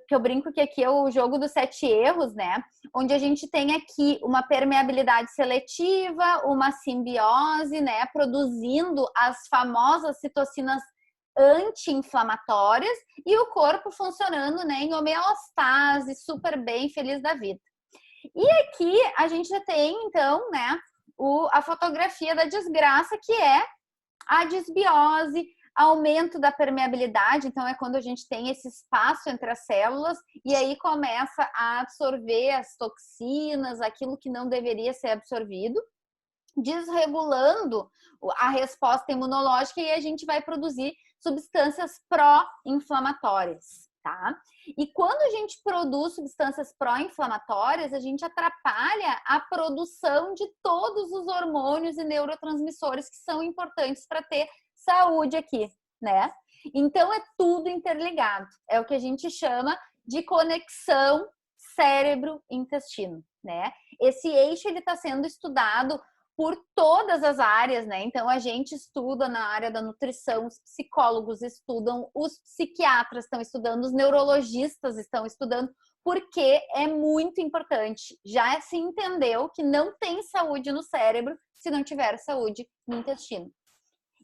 que eu brinco que aqui é o jogo dos 7 erros, né? Onde a gente tem aqui uma permeabilidade seletiva, uma simbiose, né? Produzindo as famosas citocinas anti-inflamatórias e o corpo funcionando, né, em homeostase, super bem, feliz da vida. E aqui a gente já tem, então, né, a fotografia da desgraça, que é a disbiose, aumento da permeabilidade, então é quando a gente tem esse espaço entre as células e aí começa a absorver as toxinas, aquilo que não deveria ser absorvido, desregulando a resposta imunológica e a gente vai produzir substâncias pró-inflamatórias, tá? E quando a gente produz substâncias pró-inflamatórias, a gente atrapalha a produção de todos os hormônios e neurotransmissores que são importantes para ter saúde aqui, né? Então é tudo interligado. É o que a gente chama de conexão cérebro-intestino, né? Esse eixo ele está sendo estudado por todas as áreas, né? Então a gente estuda na área da nutrição, os psicólogos estudam, os psiquiatras estão estudando, os neurologistas estão estudando, porque é muito importante. Já se entendeu que não tem saúde no cérebro se não tiver saúde no intestino.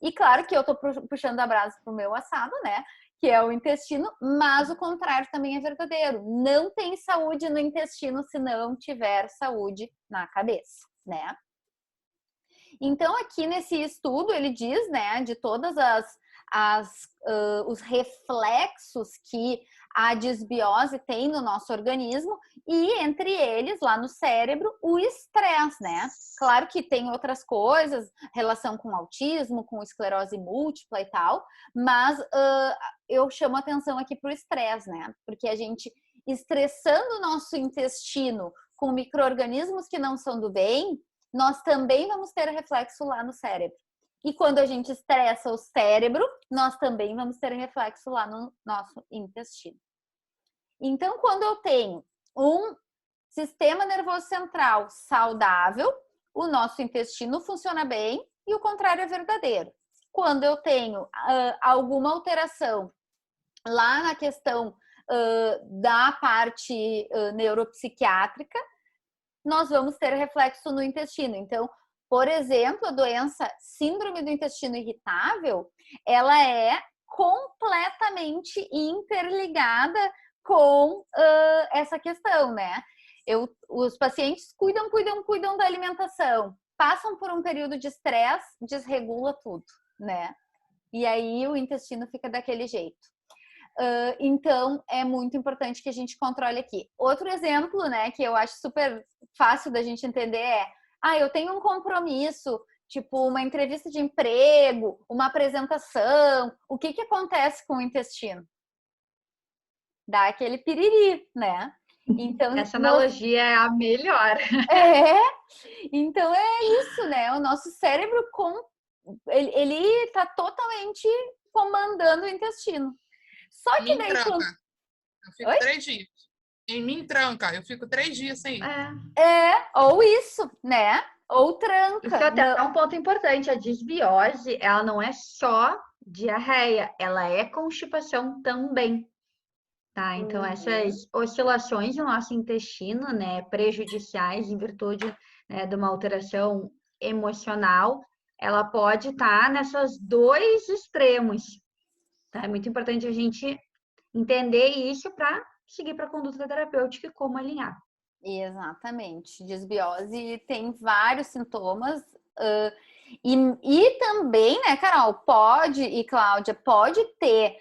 E claro que eu tô puxando a brasa pro meu assado, né? Que é o intestino, mas o contrário também é verdadeiro. Não tem saúde no intestino se não tiver saúde na cabeça, né? Então, aqui nesse estudo, ele diz, né, de todas os reflexos que a disbiose tem no nosso organismo e, entre eles, lá no cérebro, o estresse, né? Claro que tem outras coisas, relação com autismo, com esclerose múltipla e tal, mas eu chamo atenção aqui para o estresse, né? Porque a gente estressando o nosso intestino com micro-organismos que não são do bem, nós também vamos ter reflexo lá no cérebro. E quando a gente estressa o cérebro, nós também vamos ter reflexo lá no nosso intestino. Então, quando eu tenho um sistema nervoso central saudável, o nosso intestino funciona bem e o contrário é verdadeiro. Quando eu tenho alguma alteração lá na questão da parte neuropsiquiátrica, nós vamos ter reflexo no intestino. Então, por exemplo, a doença síndrome do intestino irritável, ela é completamente interligada com essa questão, né? Os pacientes cuidam da alimentação, passam por um período de estresse, desregula tudo, né? E aí o intestino fica daquele jeito. Então, é muito importante que a gente controle aqui. Outro exemplo, né, que eu acho super fácil da gente entender é: eu tenho um compromisso, tipo uma entrevista de emprego, uma apresentação. O que acontece com o intestino? Dá aquele piriri, né? Então, essa analogia é a melhor. Então é isso, né? O nosso cérebro ele tá totalmente comandando o intestino. Só que daí quando... Eu fico 3 dias. Em mim tranca, eu fico 3 dias sem ir. Ou isso, né? Ou tranca. Isso até é um ponto importante. A desbiose, ela não é só diarreia, ela é constipação também. Tá? Então, essas oscilações no nosso intestino, né, prejudiciais em virtude, né, de uma alteração emocional, ela pode estar nesses dois extremos. Tá? É muito importante a gente entender isso para seguir para a conduta terapêutica e como alinhar. Exatamente. Desbiose tem vários sintomas. E também, né, Carol, e Cláudia, pode ter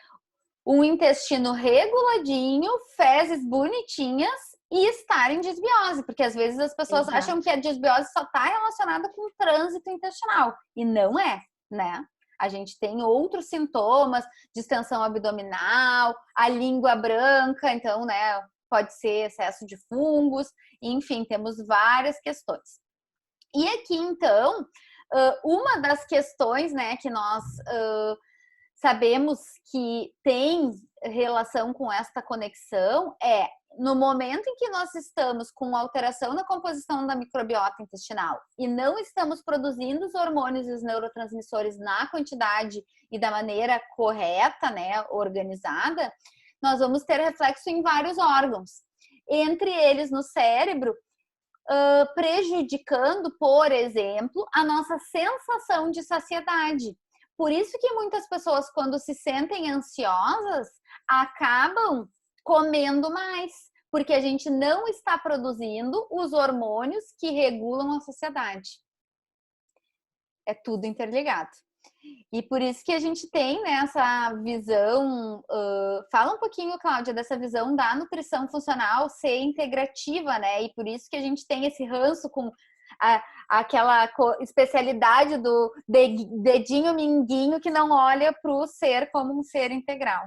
um intestino reguladinho, fezes bonitinhas e estar em desbiose, porque às vezes as pessoas acham que a desbiose só está relacionada com o trânsito intestinal, e não é, né? A gente tem outros sintomas, distensão abdominal, a língua branca, então, né, pode ser excesso de fungos, enfim, temos várias questões. E aqui, então, uma das questões, né, que nós sabemos que tem relação com esta conexão é no momento em que nós estamos com alteração na composição da microbiota intestinal e não estamos produzindo os hormônios e os neurotransmissores na quantidade e da maneira correta, né, organizada, nós vamos ter reflexo em vários órgãos, entre eles no cérebro, prejudicando, por exemplo, a nossa sensação de saciedade. Por isso que muitas pessoas, quando se sentem ansiosas, acabam comendo mais, porque a gente não está produzindo os hormônios que regulam a saciedade. É tudo interligado. E por isso que a gente tem, né, essa visão... fala um pouquinho, Cláudia, dessa visão da nutrição funcional ser integrativa, né? E por isso que a gente tem esse ranço com... aquela especialidade do dedinho minguinho que não olha para o ser como um ser integral.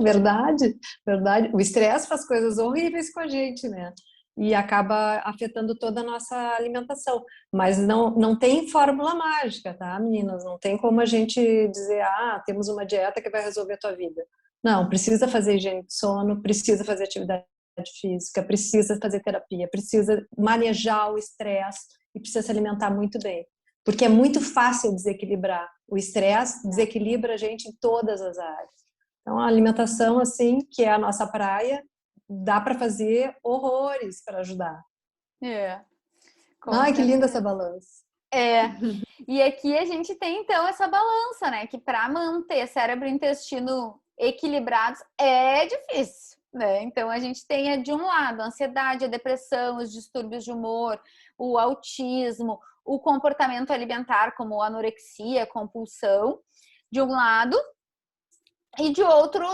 Verdade. O estresse faz coisas horríveis com a gente, né? E acaba afetando toda a nossa alimentação. Mas não tem fórmula mágica, tá, meninas? Não tem como a gente dizer, temos uma dieta que vai resolver a tua vida. Não, precisa fazer higiene de sono, precisa fazer atividade física, precisa fazer terapia, precisa manejar o estresse e precisa se alimentar muito bem. Porque é muito fácil desequilibrar. O estresse desequilibra a gente em todas as áreas. Então, a alimentação, assim, que é a nossa praia, dá para fazer horrores para ajudar. Ai, que linda essa balança. E aqui a gente tem, então, essa balança, né? Que para manter cérebro e intestino equilibrados é difícil, né? Então, a gente tem, de um lado, a ansiedade, a depressão, os distúrbios de humor, o autismo, o comportamento alimentar, como anorexia, compulsão, de um lado, e de outro,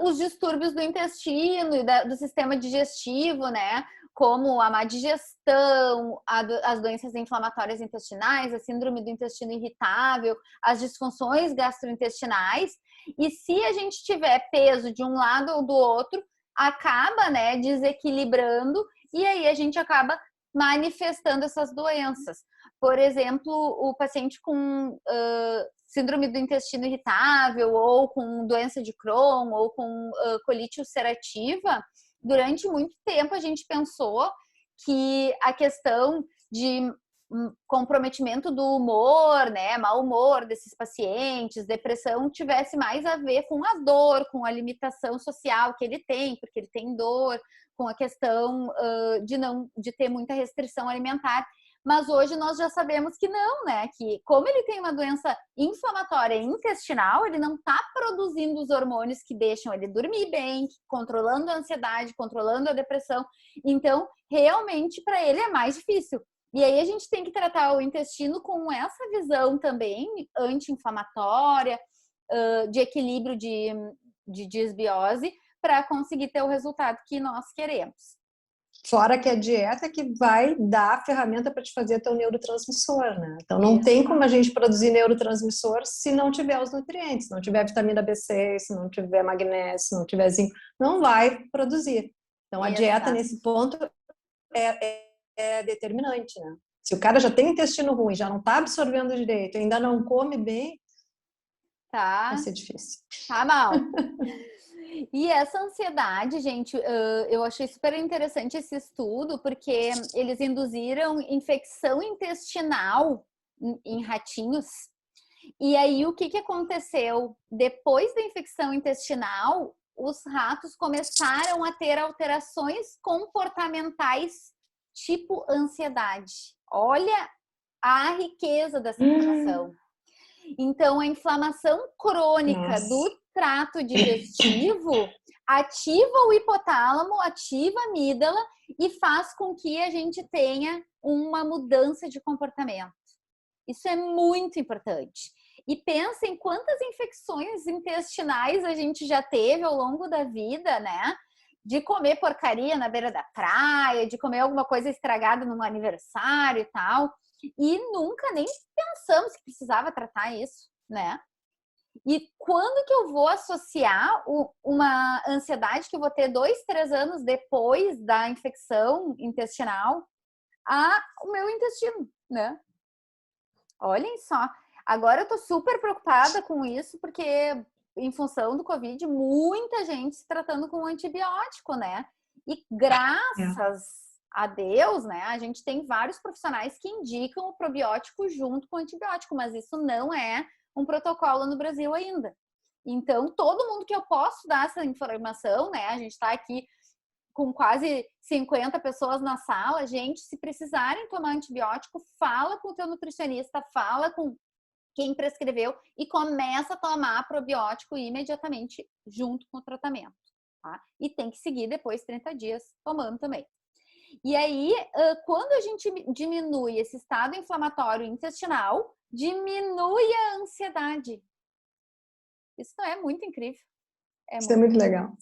os distúrbios do intestino e do sistema digestivo, né? Como a má digestão, as doenças inflamatórias intestinais, a síndrome do intestino irritável, as disfunções gastrointestinais. E se a gente tiver peso de um lado ou do outro, acaba, né, desequilibrando e aí a gente acaba manifestando essas doenças. Por exemplo, o paciente com síndrome do intestino irritável ou com doença de Crohn ou com colite ulcerativa, durante muito tempo a gente pensou que a questão de comprometimento do humor, né, mau humor desses pacientes, depressão, tivesse mais a ver com a dor, com a limitação social que ele tem, porque ele tem dor, com a questão de ter muita restrição alimentar. Mas hoje nós já sabemos que não, né? Que como ele tem uma doença inflamatória intestinal, ele não está produzindo os hormônios que deixam ele dormir bem, controlando a ansiedade, controlando a depressão. Então, realmente, para ele é mais difícil. E aí a gente tem que tratar o intestino com essa visão também anti-inflamatória, de equilíbrio de desbiose, para conseguir ter o resultado que nós queremos. Fora que a dieta é que vai dar a ferramenta para te fazer teu neurotransmissor, né? Então não tem como a gente produzir neurotransmissor se não tiver os nutrientes, se não tiver vitamina B6, se não tiver magnésio, se não tiver zinco, não vai produzir. Então a dieta nesse ponto é determinante, né? Se o cara já tem intestino ruim, já não está absorvendo direito, ainda não come bem, vai ser difícil. Tá mal. E essa ansiedade, gente, eu achei super interessante esse estudo, porque eles induziram infecção intestinal em ratinhos. E aí, o que aconteceu? Depois da infecção intestinal, os ratos começaram a ter alterações comportamentais, tipo ansiedade. Olha a riqueza dessa informação. Então, a inflamação crônica do trato digestivo ativa o hipotálamo, ativa a amígdala e faz com que a gente tenha uma mudança de comportamento. Isso é muito importante. E pensa em quantas infecções intestinais a gente já teve ao longo da vida, né? De comer porcaria na beira da praia, de comer alguma coisa estragada num aniversário e tal. E nunca nem pensamos que precisava tratar isso, né? E quando que eu vou associar uma ansiedade que eu vou ter 2, 3 anos depois da infecção intestinal ao meu intestino, né? Olhem só. Agora eu tô super preocupada com isso, porque em função do Covid, muita gente se tratando com antibiótico, né? E graças a Deus, né? A gente tem vários profissionais que indicam o probiótico junto com o antibiótico, mas isso não é um protocolo no Brasil ainda. Então, todo mundo que eu posso dar essa informação, né? A gente está aqui com quase 50 pessoas na sala. Gente, se precisarem tomar antibiótico, fala com o teu nutricionista, fala com quem prescreveu e começa a tomar probiótico imediatamente junto com o tratamento, tá? E tem que seguir depois 30 dias tomando também. E aí, quando a gente diminui esse estado inflamatório intestinal, diminui a ansiedade. Isso é muito incrível. Isso é muito legal.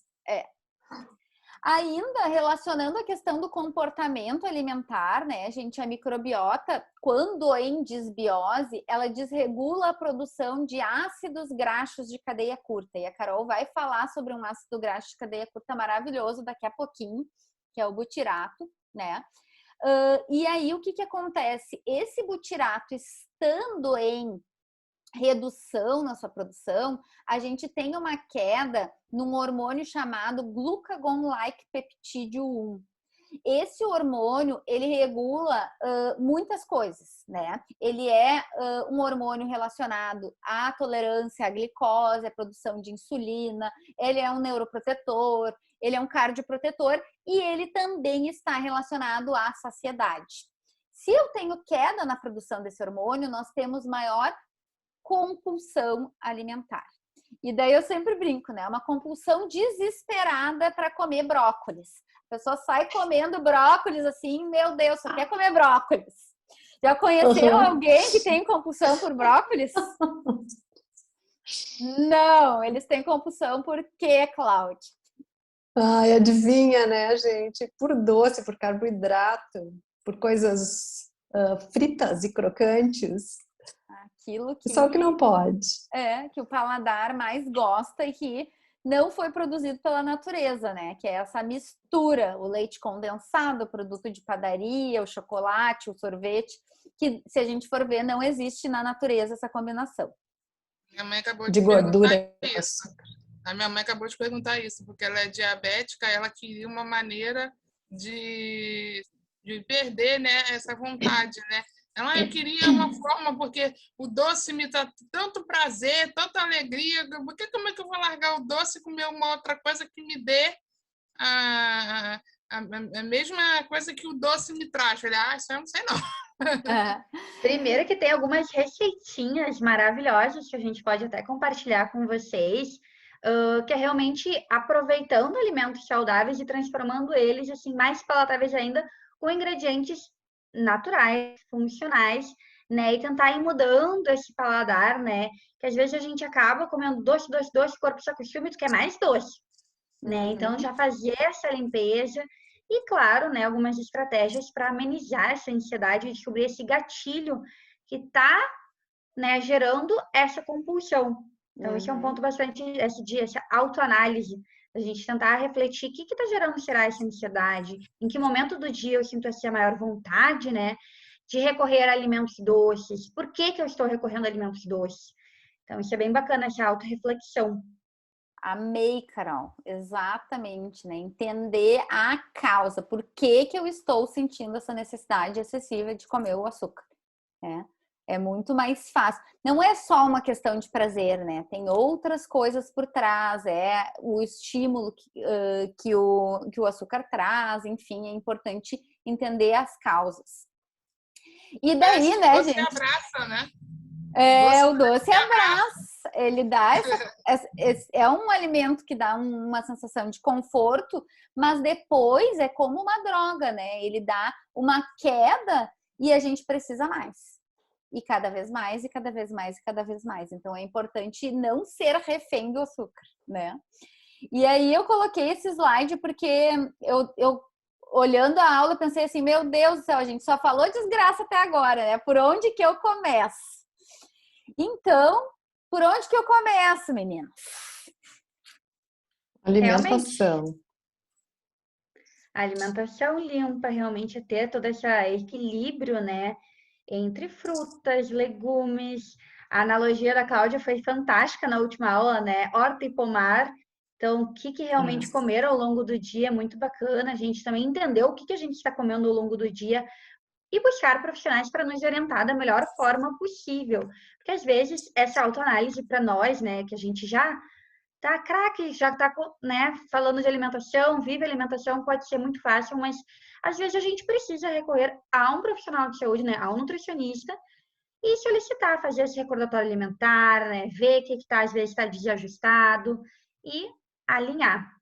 Ainda relacionando a questão do comportamento alimentar, né, gente, a microbiota, quando em desbiose, ela desregula a produção de ácidos graxos de cadeia curta. E a Carol vai falar sobre um ácido graxo de cadeia curta maravilhoso daqui a pouquinho, que é o butirato, né? E aí, o que acontece? Esse butirato, estando em redução na sua produção, a gente tem uma queda num hormônio chamado glucagon-like peptídeo 1. Esse hormônio, ele regula muitas coisas, né? Ele é um hormônio relacionado à tolerância à glicose, à produção de insulina, ele é um neuroprotetor, ele é um cardioprotetor e ele também está relacionado à saciedade. Se eu tenho queda na produção desse hormônio, nós temos maior compulsão alimentar. E daí eu sempre brinco, né? Uma compulsão desesperada para comer brócolis. A pessoa sai comendo brócolis assim, meu Deus, só quer comer brócolis. Já conheceu alguém que tem compulsão por brócolis? Não, eles têm compulsão por quê, Cláudia? Ai, adivinha, né, gente? Por doce, por carboidrato, por coisas fritas e crocantes. Aquilo que... Só que não pode. Que o paladar mais gosta e que não foi produzido pela natureza, né? Que é essa mistura, o leite condensado, o produto de padaria, o chocolate, o sorvete, que se a gente for ver, não existe na natureza essa combinação. Minha mãe acabou de gordura. Isso. A minha mãe acabou de perguntar isso, porque ela é diabética, ela queria uma maneira de perder, né, essa vontade, né? Eu queria uma forma, porque o doce me dá tanto prazer, tanta alegria, como é que eu vou largar o doce e comer uma outra coisa que me dê A mesma coisa que o doce me traz. Falei, isso eu não sei não. Primeiro que tem algumas receitinhas maravilhosas que a gente pode até compartilhar com vocês, que é realmente aproveitando alimentos saudáveis e transformando eles assim mais palatáveis ainda com ingredientes naturais, funcionais, né? E tentar ir mudando esse paladar, né? Que às vezes a gente acaba comendo doce, doce, doce, o corpo se acostuma e tu quer mais doce, né? Então já fazer essa limpeza e, claro, né, algumas estratégias para amenizar essa ansiedade e descobrir esse gatilho que está, né, gerando essa compulsão. Então, esse é um ponto bastante, essa autoanálise, a gente tentar refletir o que está gerando, será, essa ansiedade, em que momento do dia eu sinto essa maior vontade, né, de recorrer a alimentos doces, por que que eu estou recorrendo a alimentos doces? Então, isso é bem bacana, essa autorreflexão. Amei, Carol. Exatamente, né? Entender a causa. Por que que eu estou sentindo essa necessidade excessiva de comer o açúcar, né? É muito mais fácil. Não é só uma questão de prazer, né? Tem outras coisas por trás. É o estímulo que o açúcar traz. Enfim, é importante entender as causas. E daí, né, Doce gente? abraça, né? O doce abraça. Ele dá é um alimento que dá uma sensação de conforto, mas depois é como uma droga, né? Ele dá uma queda e a gente precisa mais. E cada vez mais, e cada vez mais, e cada vez mais. Então é importante não ser refém do açúcar, né? E aí eu coloquei esse slide porque eu olhando a aula pensei assim, meu Deus do céu, a gente só falou desgraça até agora, né? Por onde que eu começo? Então, por onde que eu começo, meninas? Alimentação. A alimentação limpa realmente é ter todo esse equilíbrio, né? Entre frutas, legumes. A analogia da Cláudia foi fantástica na última aula, né? Horta e pomar. Então, o que realmente comer ao longo do dia é muito bacana. A gente também entender o que a gente está comendo ao longo do dia e buscar profissionais para nos orientar da melhor forma possível. Porque às vezes essa autoanálise para nós, né, que a gente já tá craque, já tá, né, falando de alimentação, vive alimentação, pode ser muito fácil, mas às vezes a gente precisa recorrer a um profissional de saúde, né, a um nutricionista e solicitar, fazer esse recordatório alimentar, né, ver o que está, às vezes, está desajustado e alinhar.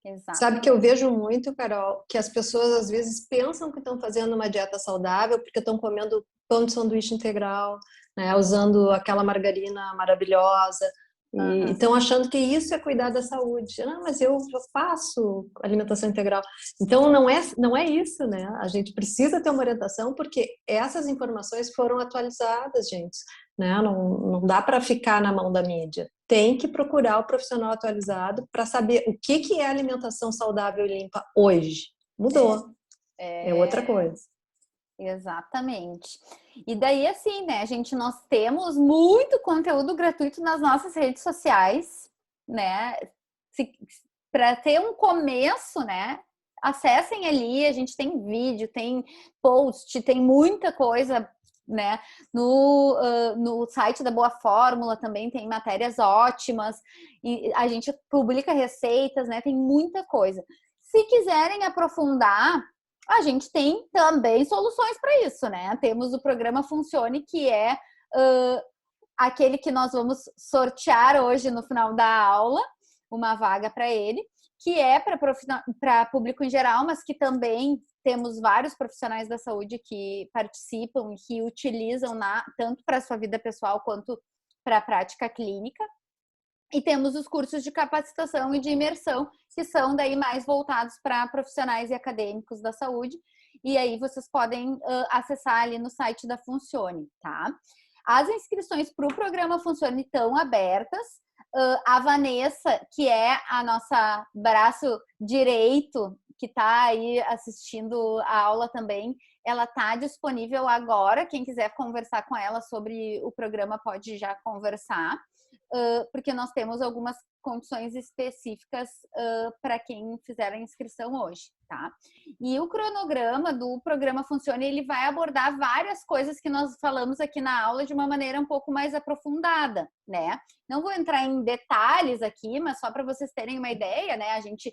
Exato. Sabe que eu vejo muito, Carol, que as pessoas às vezes pensam que estão fazendo uma dieta saudável porque estão comendo pão de sanduíche integral, né, usando aquela margarina maravilhosa, e estão achando que isso é cuidar da saúde. Não, mas eu faço alimentação integral. Então não é isso, né? A gente precisa ter uma orientação porque essas informações foram atualizadas, gente, né? Não dá para ficar na mão da mídia. Tem que procurar o profissional atualizado para saber o que é alimentação saudável e limpa hoje. Mudou. É outra coisa. Exatamente. E daí, assim, né, nós temos muito conteúdo gratuito nas nossas redes sociais, né? Para ter um começo, né? Acessem ali, a gente tem vídeo, tem post, tem muita coisa, né? No site da Boa Fórmula também tem matérias ótimas, e a gente publica receitas, né? Tem muita coisa. Se quiserem aprofundar, a gente tem também soluções para isso, né? Temos o programa Funcione, que é aquele que nós vamos sortear hoje no final da aula, uma vaga para ele, que é para público em geral, mas que também temos vários profissionais da saúde que participam e que utilizam tanto para a sua vida pessoal quanto para a prática clínica. E temos os cursos de capacitação e de imersão, que são daí mais voltados para profissionais e acadêmicos da saúde. E aí vocês podem acessar ali no site da Funcione, tá? As inscrições para o programa Funcione estão abertas. A Vanessa, que é a nossa braço direito, que está aí assistindo a aula também, ela está disponível agora. Quem quiser conversar com ela sobre o programa pode já conversar. Porque nós temos algumas condições específicas para quem fizer a inscrição hoje, tá? E o cronograma do programa Funcione, ele vai abordar várias coisas que nós falamos aqui na aula de uma maneira um pouco mais aprofundada, né? Não vou entrar em detalhes aqui, mas só para vocês terem uma ideia, né? A gente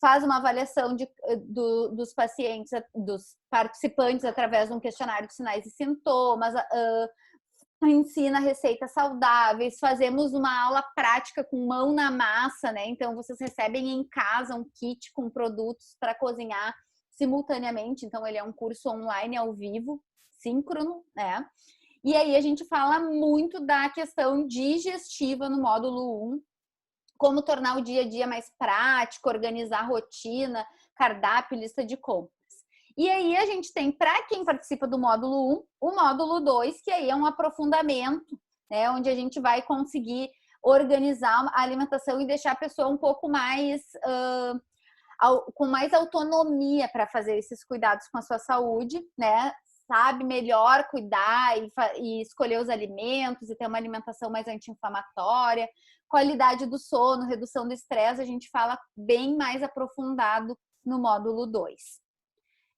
faz uma avaliação dos pacientes, dos participantes através de um questionário de sinais e sintomas, ensina receitas saudáveis, fazemos uma aula prática com mão na massa, né? Então vocês recebem em casa um kit com produtos para cozinhar simultaneamente. Então ele é um curso online ao vivo, síncrono, né? E aí a gente fala muito da questão digestiva no módulo 1, como tornar o dia a dia mais prático, organizar a rotina, cardápio, lista de compras. E aí a gente tem, para quem participa do módulo 1, o módulo 2, que aí é um aprofundamento, né, onde a gente vai conseguir organizar a alimentação e deixar a pessoa um pouco mais com mais autonomia para fazer esses cuidados com a sua saúde, né? Sabe melhor cuidar e escolher os alimentos e ter uma alimentação mais anti-inflamatória, qualidade do sono, redução do estresse, a gente fala bem mais aprofundado no módulo 2.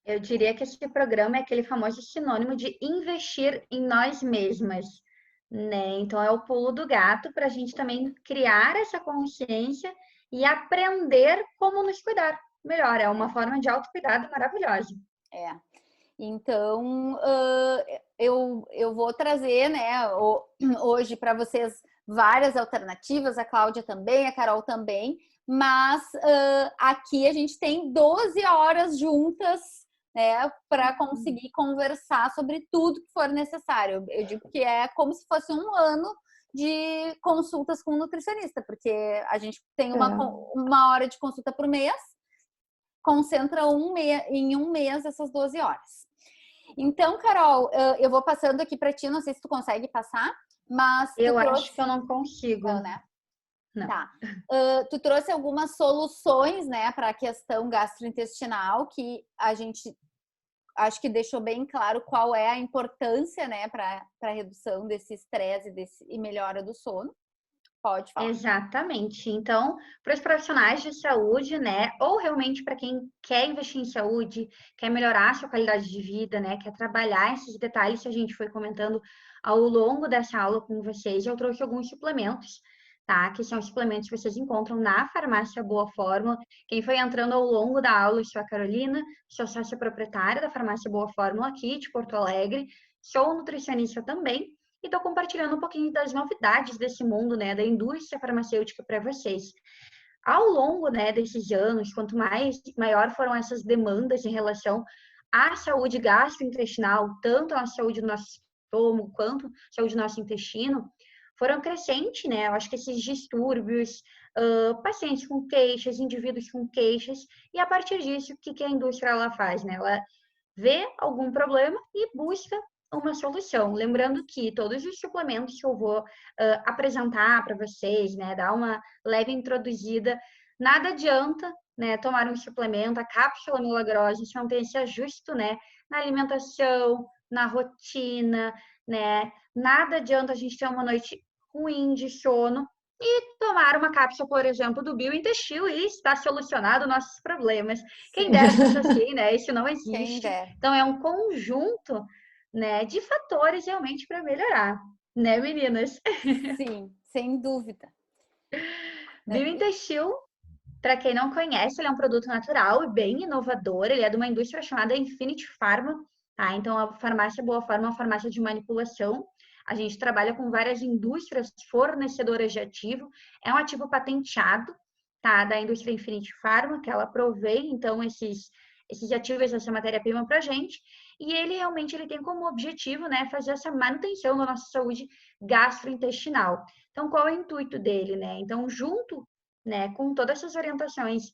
Eu diria que esse programa é aquele famoso sinônimo de investir em nós mesmas, né? Então é o pulo do gato para a gente também criar essa consciência e aprender como nos cuidar melhor. É uma forma de autocuidado maravilhosa. Então, eu vou trazer, né, hoje para vocês várias alternativas, a Cláudia também, a Carol também, mas aqui a gente tem 12 horas juntas, né, para conseguir conversar sobre tudo que for necessário. Eu digo que é como se fosse um ano de consultas com um nutricionista, porque a gente tem uma hora de consulta por mês, concentra em um mês essas 12 horas. Então, Carol, eu vou passando aqui para ti, não sei se tu consegue passar, mas eu acho que eu não consigo. Não, né? Não. Tá. Tu trouxe algumas soluções, né, para a questão gastrointestinal, que a gente acho que deixou bem claro qual é a importância, né, para a redução desse estresse e melhora do sono. Pode falar. Exatamente. Então, para os profissionais de saúde, né, ou realmente para quem quer investir em saúde, quer melhorar a sua qualidade de vida, né, quer trabalhar esses detalhes que a gente foi comentando ao longo dessa aula com vocês, eu trouxe alguns suplementos, tá? Que são suplementos que vocês encontram na farmácia Boa Fórmula. Quem foi entrando ao longo da aula, eu sou a Carolina, sou sócia proprietária da farmácia Boa Fórmula aqui de Porto Alegre, sou nutricionista também. E estou compartilhando um pouquinho das novidades desse mundo, né, da indústria farmacêutica para vocês. Ao longo, né, desses anos, quanto maior foram essas demandas em relação à saúde gastrointestinal, tanto a saúde do nosso estômago quanto a saúde do nosso intestino, foram crescentes, né? Eu acho que esses distúrbios, pacientes com queixas, indivíduos com queixas, e a partir disso, o que a indústria ela faz, né? Ela vê algum problema e busca uma solução. Lembrando que todos os suplementos que eu vou apresentar para vocês, né, dar uma leve introduzida, nada adianta, né, tomar um suplemento, a cápsula milagrosa, se não tem esse ajuste, né, na alimentação, na rotina, né, nada adianta a gente ter uma noite ruim de sono e tomar uma cápsula, por exemplo, do biointestino e está solucionado nossos problemas. Quem dera fosse assim, né? Isso não existe. Então, é um conjunto, né, de fatores realmente para melhorar, né, meninas? Sim, sem dúvida. Biointestino, para quem não conhece, ele é um produto natural e bem inovador. Ele é de uma indústria chamada Infinity Pharma, tá? Então, a farmácia Boa Forma é uma farmácia de manipulação. A gente trabalha com várias indústrias fornecedoras de ativo. É um ativo patenteado, tá? Da indústria Infinity Pharma, que ela provém, então, esses ativos, essa matéria-prima para a gente. E ele realmente tem como objetivo, né, fazer essa manutenção da nossa saúde gastrointestinal. Então, qual é o intuito dele, né? Então, junto, né, com todas essas orientações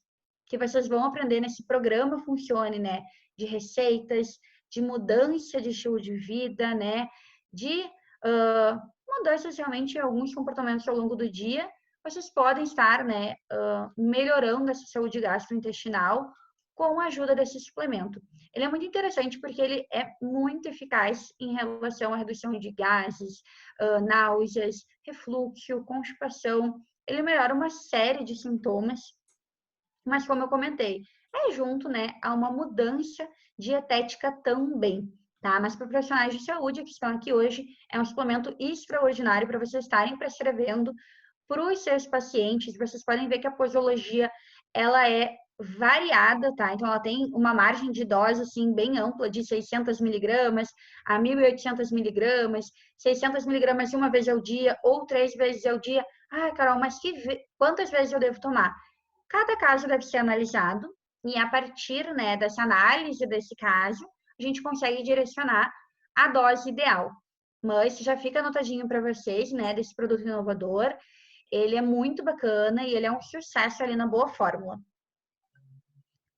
que vocês vão aprender nesse programa Funcione, né, de receitas, de mudança de estilo de vida, né, de mudanças realmente em alguns comportamentos ao longo do dia, vocês podem estar, né, melhorando essa saúde gastrointestinal com a ajuda desse suplemento. Ele é muito interessante porque ele é muito eficaz em relação à redução de gases, náuseas, refluxo, constipação. Ele melhora uma série de sintomas, mas como eu comentei, é junto, né, a uma mudança dietética também, tá? Mas para profissionais de saúde que estão aqui hoje, é um suplemento extraordinário para vocês estarem prescrevendo para os seus pacientes. Vocês podem ver que a posologia, ela é variada, tá? Então, ela tem uma margem de dose, assim, bem ampla, de 600 miligramas a 1.800 miligramas, 600 miligramas uma vez ao dia ou 3 vezes ao dia. Ah, Carol, mas quantas vezes eu devo tomar? Cada caso deve ser analisado e a partir, né, dessa análise desse caso, a gente consegue direcionar a dose ideal. Mas já fica anotadinho para vocês, né, desse produto inovador. Ele é muito bacana e ele é um sucesso ali na Boa Fórmula.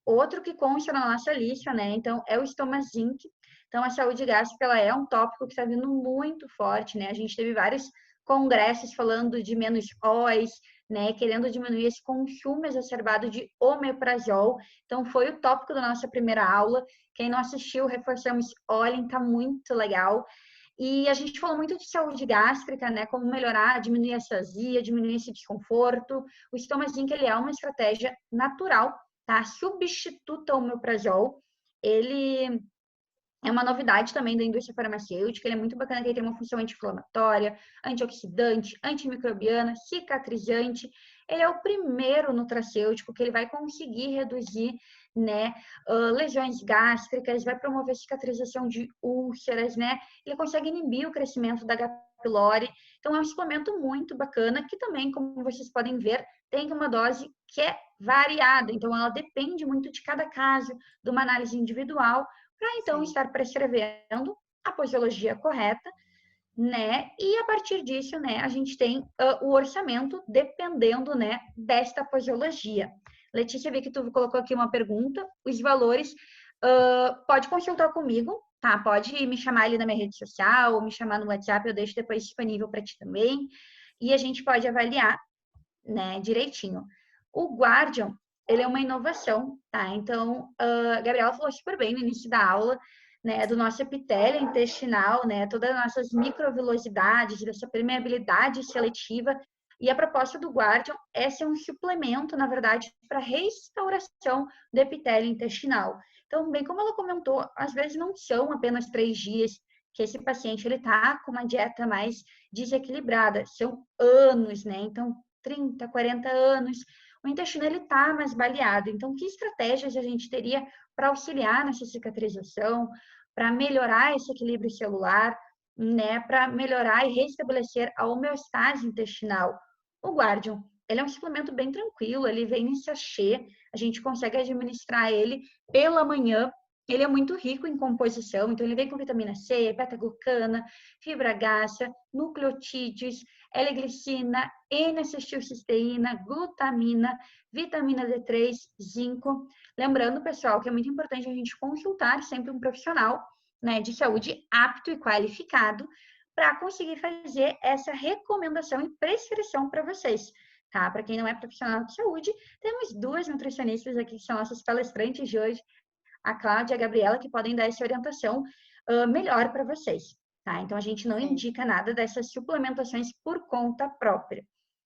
Outro que consta na nossa lista, né, então, é o Stomazinc. Então, a saúde gástrica, ela é um tópico que está vindo muito forte, né? A gente teve vários congressos falando de menos óis, né, querendo diminuir esse consumo exacerbado de omeprazol. Então, foi o tópico da nossa primeira aula. Quem não assistiu, reforçamos, olhem, tá muito legal. E a gente falou muito de saúde gástrica, né, como melhorar, diminuir a azia, diminuir esse desconforto. O Stomazinc, ele é uma estratégia natural, tá? Substituta o omeprazol. Ele é uma novidade também da indústria farmacêutica, ele é muito bacana, que ele tem uma função anti-inflamatória, antioxidante, antimicrobiana, cicatrizante. Ele é o primeiro nutracêutico que ele vai conseguir reduzir, né, lesões gástricas, vai promover cicatrização de úlceras, né? Ele consegue inibir o crescimento da H. pylori. Então, é um suplemento muito bacana, que também, como vocês podem ver, tem uma dose que é variada. Então, ela depende muito de cada caso, de uma análise individual, para então estar prescrevendo a posologia correta, né? E a partir disso, né, a gente tem o orçamento dependendo, né, desta posologia. Letícia, vi que tu colocou aqui uma pergunta, os valores, pode consultar comigo, tá? Pode me chamar ali na minha rede social, ou me chamar no WhatsApp, eu deixo depois disponível para ti também, e a gente pode avaliar, né, direitinho. O Guardian, ele é uma inovação, tá? Então, a Gabriela falou super bem no início da aula, né, do nosso epitélio intestinal, né, todas as nossas microvilosidades, dessa permeabilidade seletiva. E a proposta do Guardian é ser um suplemento, na verdade, para restauração do epitélio intestinal. Então, bem como ela comentou, às vezes não são apenas 3 dias que esse paciente ele tá com uma dieta mais desequilibrada, são anos, né? Então, 30, 40 anos, o intestino ele tá mais baleado. Então, que estratégias a gente teria para auxiliar nessa cicatrização, para melhorar esse equilíbrio celular, né, para melhorar e restabelecer a homeostase intestinal? O Guardian, ele é um suplemento bem tranquilo, ele vem em sachê, a gente consegue administrar ele pela manhã. Ele é muito rico em composição, então ele vem com vitamina C, beta-glucana, fibra gaça, nucleotídeos, L-glicina, N-acetilcisteína, glutamina, vitamina D3, zinco. Lembrando, pessoal, que é muito importante a gente consultar sempre um profissional, né, de saúde apto e qualificado para conseguir fazer essa recomendação e prescrição para vocês. Tá? Para quem não é profissional de saúde, temos 2 nutricionistas aqui que são nossas palestrantes de hoje, a Cláudia e a Gabriela, que podem dar essa orientação melhor para vocês. Tá? Então, a gente não indica nada dessas suplementações por conta própria.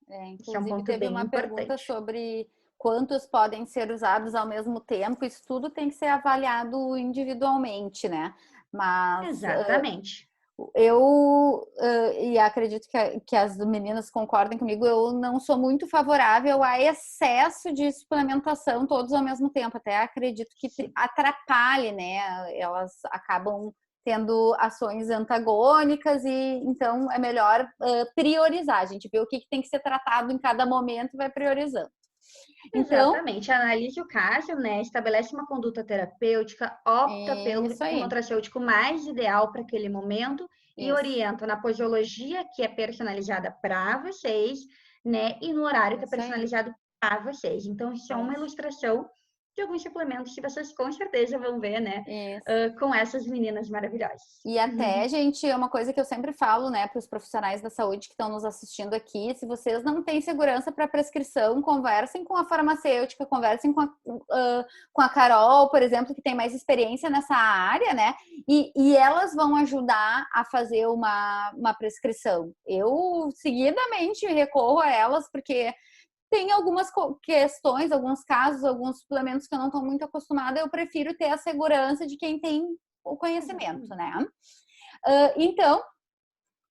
Inclusive, isso é um ponto teve bem uma importante. pergunta sobre quantos podem ser usados ao mesmo tempo. Isso tudo tem que ser avaliado individualmente, né? Mas exatamente. E acredito que as meninas concordem comigo, eu não sou muito favorável a excesso de suplementação todos ao mesmo tempo. Até acredito que atrapalhe, né? Elas acabam tendo ações antagônicas e então é melhor priorizar. A gente vê o que tem que ser tratado em cada momento e vai priorizando. Então, exatamente, analise o caso, né? Estabelece uma conduta terapêutica, opta pelo nutracêutico mais ideal para aquele momento e orienta na posologia que é personalizada para vocês, né? E no horário que é personalizado para vocês. Então, isso é uma ilustração de alguns suplementos que vocês com certeza vão ver, né? Com essas meninas maravilhosas. E até, gente, é uma coisa que eu sempre falo, né, para os profissionais da saúde que estão nos assistindo aqui: se vocês não têm segurança para prescrição, conversem com a farmacêutica, conversem com a Carol, por exemplo, que tem mais experiência nessa área, né? E elas vão ajudar a fazer uma prescrição. Eu seguidamente recorro a elas, porque tem algumas questões, alguns casos, alguns suplementos que eu não estou muito acostumada, eu prefiro ter a segurança de quem tem o conhecimento, né? Então,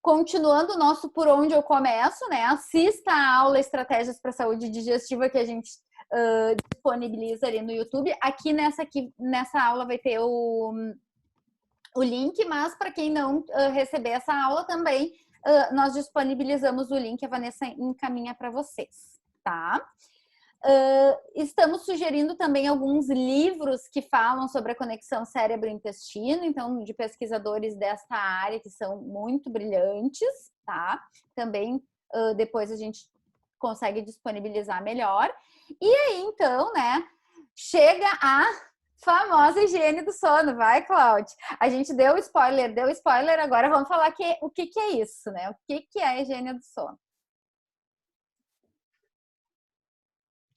continuando o nosso Por Onde Eu Começo, né? Assista a aula Estratégias para a Saúde Digestiva que a gente disponibiliza ali no YouTube. Aqui nessa aula vai ter o link, mas para quem não receber essa aula também, nós disponibilizamos o link, a Vanessa encaminha para vocês, tá? Estamos sugerindo também alguns livros que falam sobre a conexão cérebro-intestino, então de pesquisadores desta área que são muito brilhantes, tá? Também depois a gente consegue disponibilizar melhor. E aí, então, né, chega a famosa higiene do sono. Vai, Cláudia. A gente deu spoiler, agora vamos falar o que é isso, né? O que é a higiene do sono?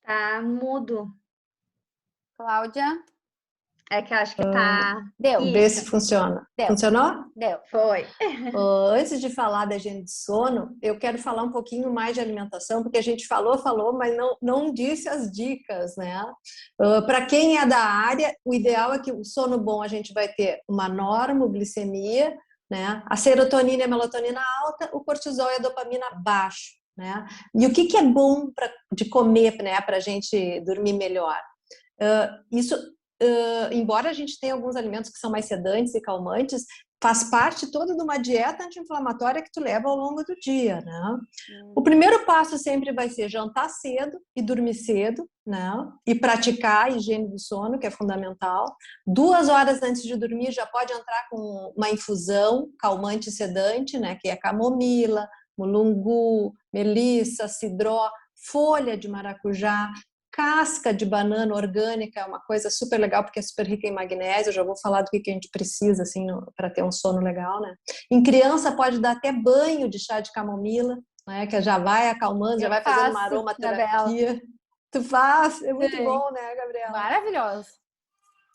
Tá mudo. Cláudia? É que eu acho que tá... Deu. Vê se funciona. Deu. Funcionou? Deu. Foi. Antes de falar da higiene de sono, eu quero falar um pouquinho mais de alimentação, porque a gente falou, mas não disse as dicas, né? Para quem é da área, o ideal é que o sono bom a gente vai ter uma normoglicemia, né? A serotonina e a melatonina alta, o cortisol e a dopamina baixo, né? E o que é bom de comer, né? Para a gente dormir melhor? Embora a gente tenha alguns alimentos que são mais sedantes e calmantes, faz parte toda de uma dieta anti-inflamatória que tu leva ao longo do dia, né? O primeiro passo sempre vai ser jantar cedo e dormir cedo, né? E praticar a higiene do sono, que é fundamental. 2 horas antes de dormir já pode entrar com uma infusão calmante e sedante, né? Que é camomila, mulungu, melissa, cidró, folha de maracujá, casca de banana orgânica, é uma coisa super legal porque é super rica em magnésio. Eu já vou falar do que a gente precisa assim para ter um sono legal, né? Em criança pode dar até banho de chá de camomila, né? Que já vai acalmando, já vai fazendo uma aromaterapia. Tu faz? É muito bom, né, Gabriela? Maravilhoso.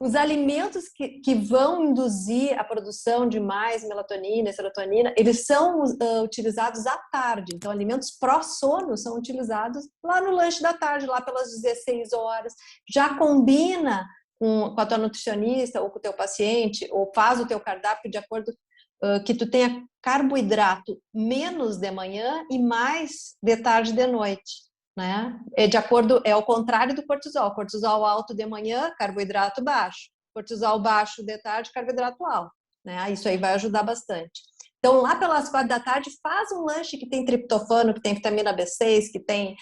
Os alimentos que vão induzir a produção de mais melatonina e serotonina, eles são utilizados à tarde. Então, alimentos pró-sono são utilizados lá no lanche da tarde, lá pelas 16 horas. Já combina com a tua nutricionista ou com o teu paciente, ou faz o teu cardápio de acordo que tu tenha carboidrato menos de manhã e mais de tarde e de noite. Né? É ao contrário do cortisol. Cortisol alto de manhã, carboidrato baixo. Cortisol baixo de tarde, carboidrato alto. Né? Isso aí vai ajudar bastante. Então, lá pelas 4 da tarde, faz um lanche que tem triptofano, que tem vitamina B6, que tem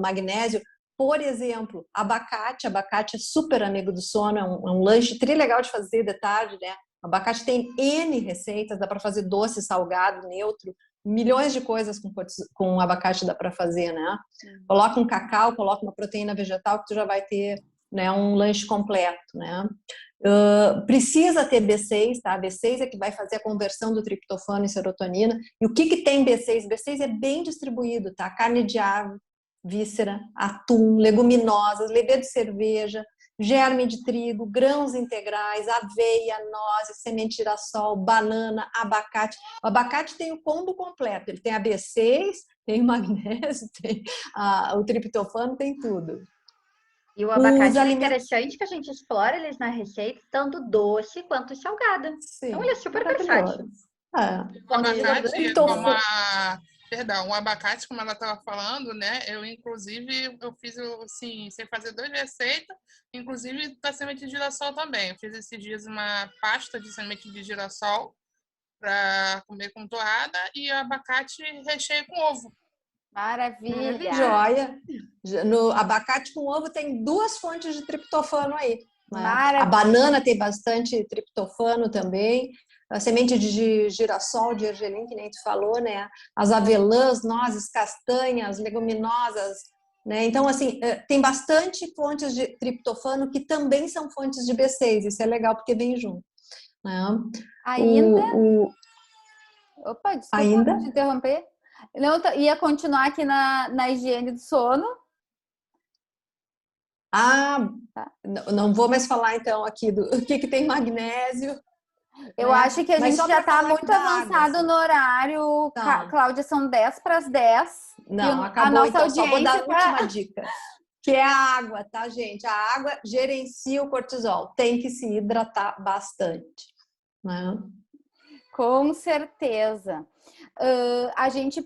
magnésio. Por exemplo, abacate. Abacate é super amigo do sono, é um lanche trilegal de fazer de tarde, né? Abacate tem N receitas, dá para fazer doce, salgado, neutro. Milhões de coisas com abacate dá para fazer, né? Coloca um cacau, coloca uma proteína vegetal que tu já vai ter, né, um lanche completo, né? Precisa ter B6, tá? B6 é que vai fazer a conversão do triptofano em serotonina. E o que tem B6? B6 é bem distribuído, tá? Carne de ave, víscera, atum, leguminosas, levedura de cerveja, germe de trigo, grãos integrais, aveia, nozes, semente de girassol, banana, abacate. O abacate tem o combo completo. Ele tem a B6, tem o magnésio, tem o triptofano, tem tudo. E o abacate é interessante que a gente explora eles na receita, tanto doce quanto salgada. Sim, então ele é super versátil. O abacate, o abacate, como ela estava falando, né? Eu fiz assim, sem fazer 2 receitas, inclusive da semente de girassol também. Eu fiz esses dias uma pasta de semente de girassol para comer com torrada e abacate recheio com ovo. Maravilha! Joia! No abacate com ovo tem 2 fontes de triptofano aí. Né? A banana tem bastante triptofano também. A semente de girassol, de gergelim, que nem tu falou, né? As avelãs, nozes, castanhas, leguminosas, né? Então, assim, tem bastante fontes de triptofano que também são fontes de B6. Isso é legal porque vem junto. Né? Ainda? Opa, desculpa ainda? te interromper. Não, ia continuar aqui na higiene do sono. Tá. Não vou mais falar, então, aqui do que tem magnésio. Eu acho que a gente já está muito avançado água, no horário. Tá. Cláudia, são 10:10. Não, acabou. A nossa então, audiência só vou dar a última dica. Que é a água, tá, gente? A água gerencia o cortisol. Tem que se hidratar bastante. Né? Com certeza. A gente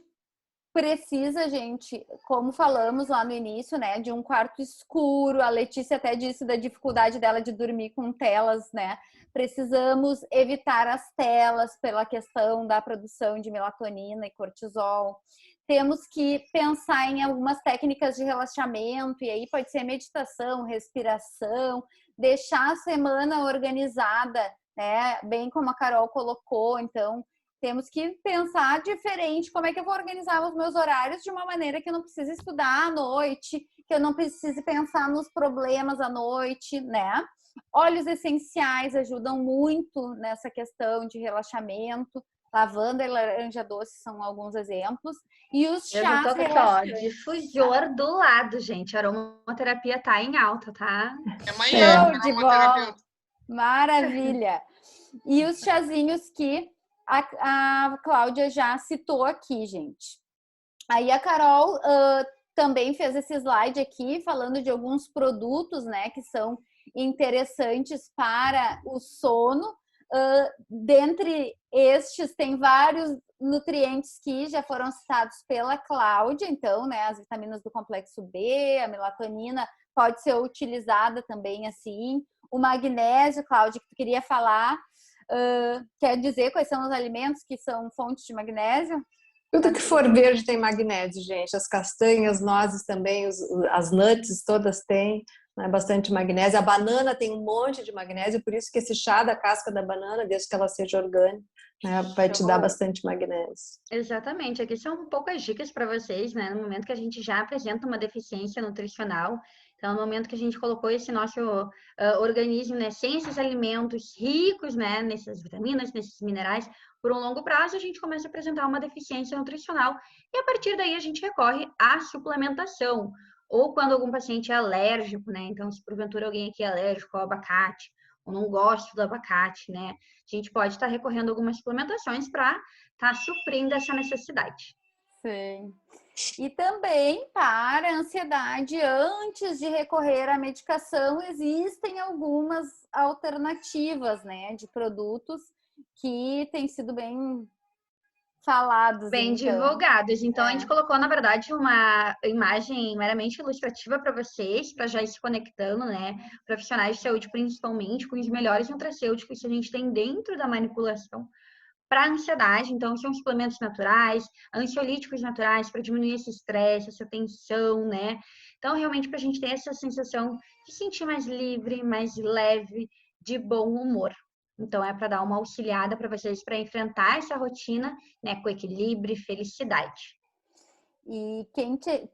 precisa, gente, como falamos lá no início, né, de um quarto escuro. A Letícia até disse da dificuldade dela de dormir com telas, né? Precisamos evitar as telas pela questão da produção de melatonina e cortisol. Temos que pensar em algumas técnicas de relaxamento, e aí pode ser meditação, respiração, deixar a semana organizada, né? Bem como a Carol colocou. Então, temos que pensar diferente como é que eu vou organizar os meus horários de uma maneira que eu não precise estudar à noite, que eu não precise pensar nos problemas à noite, né? Óleos essenciais ajudam muito nessa questão de relaxamento. Lavanda e laranja doce são alguns exemplos. E os Eu já tô chás aqui, ó, relaxantes. difusor do lado, gente. A aromaterapia tá em alta, tá? Amanhã, Show de aromaterapeuta. Maravilha! E os chazinhos que a Cláudia já citou aqui, gente. Aí a Carol também fez esse slide aqui falando de alguns produtos, né, que são interessantes para o sono. Dentre estes, tem vários nutrientes que já foram citados pela Cláudia. Então, né, as vitaminas do complexo B, a melatonina pode ser utilizada também assim. O magnésio, Cláudia, que tu queria falar, quer dizer quais são os alimentos que são fontes de magnésio? Tudo que for verde tem magnésio, gente. As castanhas, nozes também, as nuts todas têm, né, bastante magnésio. A banana tem um monte de magnésio, por isso que esse chá da casca da banana, desde que ela seja orgânica, né, vai te dar bastante magnésio. Exatamente. Aqui são poucas dicas para vocês, né? No momento que a gente já apresenta uma deficiência nutricional. Então, no momento que a gente colocou esse nosso organismo, né, sem esses alimentos ricos, né, nessas vitaminas, nesses minerais, por um longo prazo, a gente começa a apresentar uma deficiência nutricional. E a partir daí, a gente recorre à suplementação. Ou quando algum paciente é alérgico, né? Então, se porventura alguém aqui é alérgico ao abacate, ou não gosta do abacate, né? A gente pode estar recorrendo a algumas suplementações para estar suprindo essa necessidade. Sim. E também para a ansiedade, antes de recorrer à medicação, existem algumas alternativas, né, de produtos que têm sido bem falados. Bem então. divulgados. Então, a gente colocou, na verdade, uma imagem meramente ilustrativa para vocês, para já ir se conectando, né? Profissionais de saúde, principalmente, com os melhores nutracêuticos que a gente tem dentro da manipulação para ansiedade. Então, são suplementos naturais, ansiolíticos naturais para diminuir esse estresse, essa tensão, né? Então, realmente, para a gente ter essa sensação de sentir mais livre, mais leve, de bom humor. Então, é para dar uma auxiliada para vocês para enfrentar essa rotina, né, com equilíbrio e felicidade. E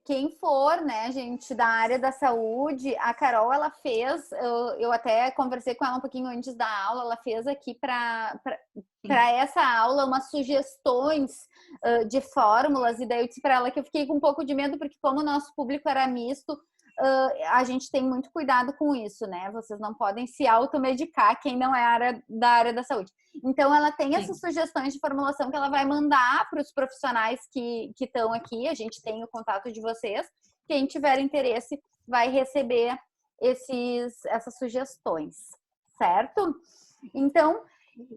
quem for, né, gente, da área da saúde, a Carol, ela fez, eu até conversei com ela um pouquinho antes da aula, ela fez aqui para essa aula umas sugestões de fórmulas, e daí eu disse para ela que eu fiquei com um pouco de medo, porque como o nosso público era misto, a gente tem muito cuidado com isso, né? Vocês não podem se automedicar quem não é da área da saúde. Então, ela tem essas sugestões de formulação que ela vai mandar para os profissionais que estão aqui. A gente tem o contato de vocês. Quem tiver interesse vai receber essas sugestões, certo? Então,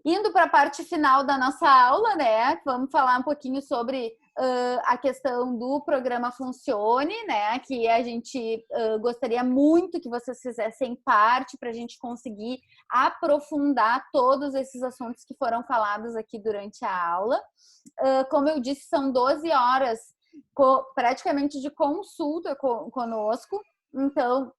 indo para a parte final da nossa aula, né? Vamos falar um pouquinho sobre a questão do programa Funcione, né? Que a gente gostaria muito que vocês fizessem parte para a gente conseguir aprofundar todos esses assuntos que foram falados aqui durante a aula. Como eu disse, são 12 horas praticamente de consulta conosco. Então,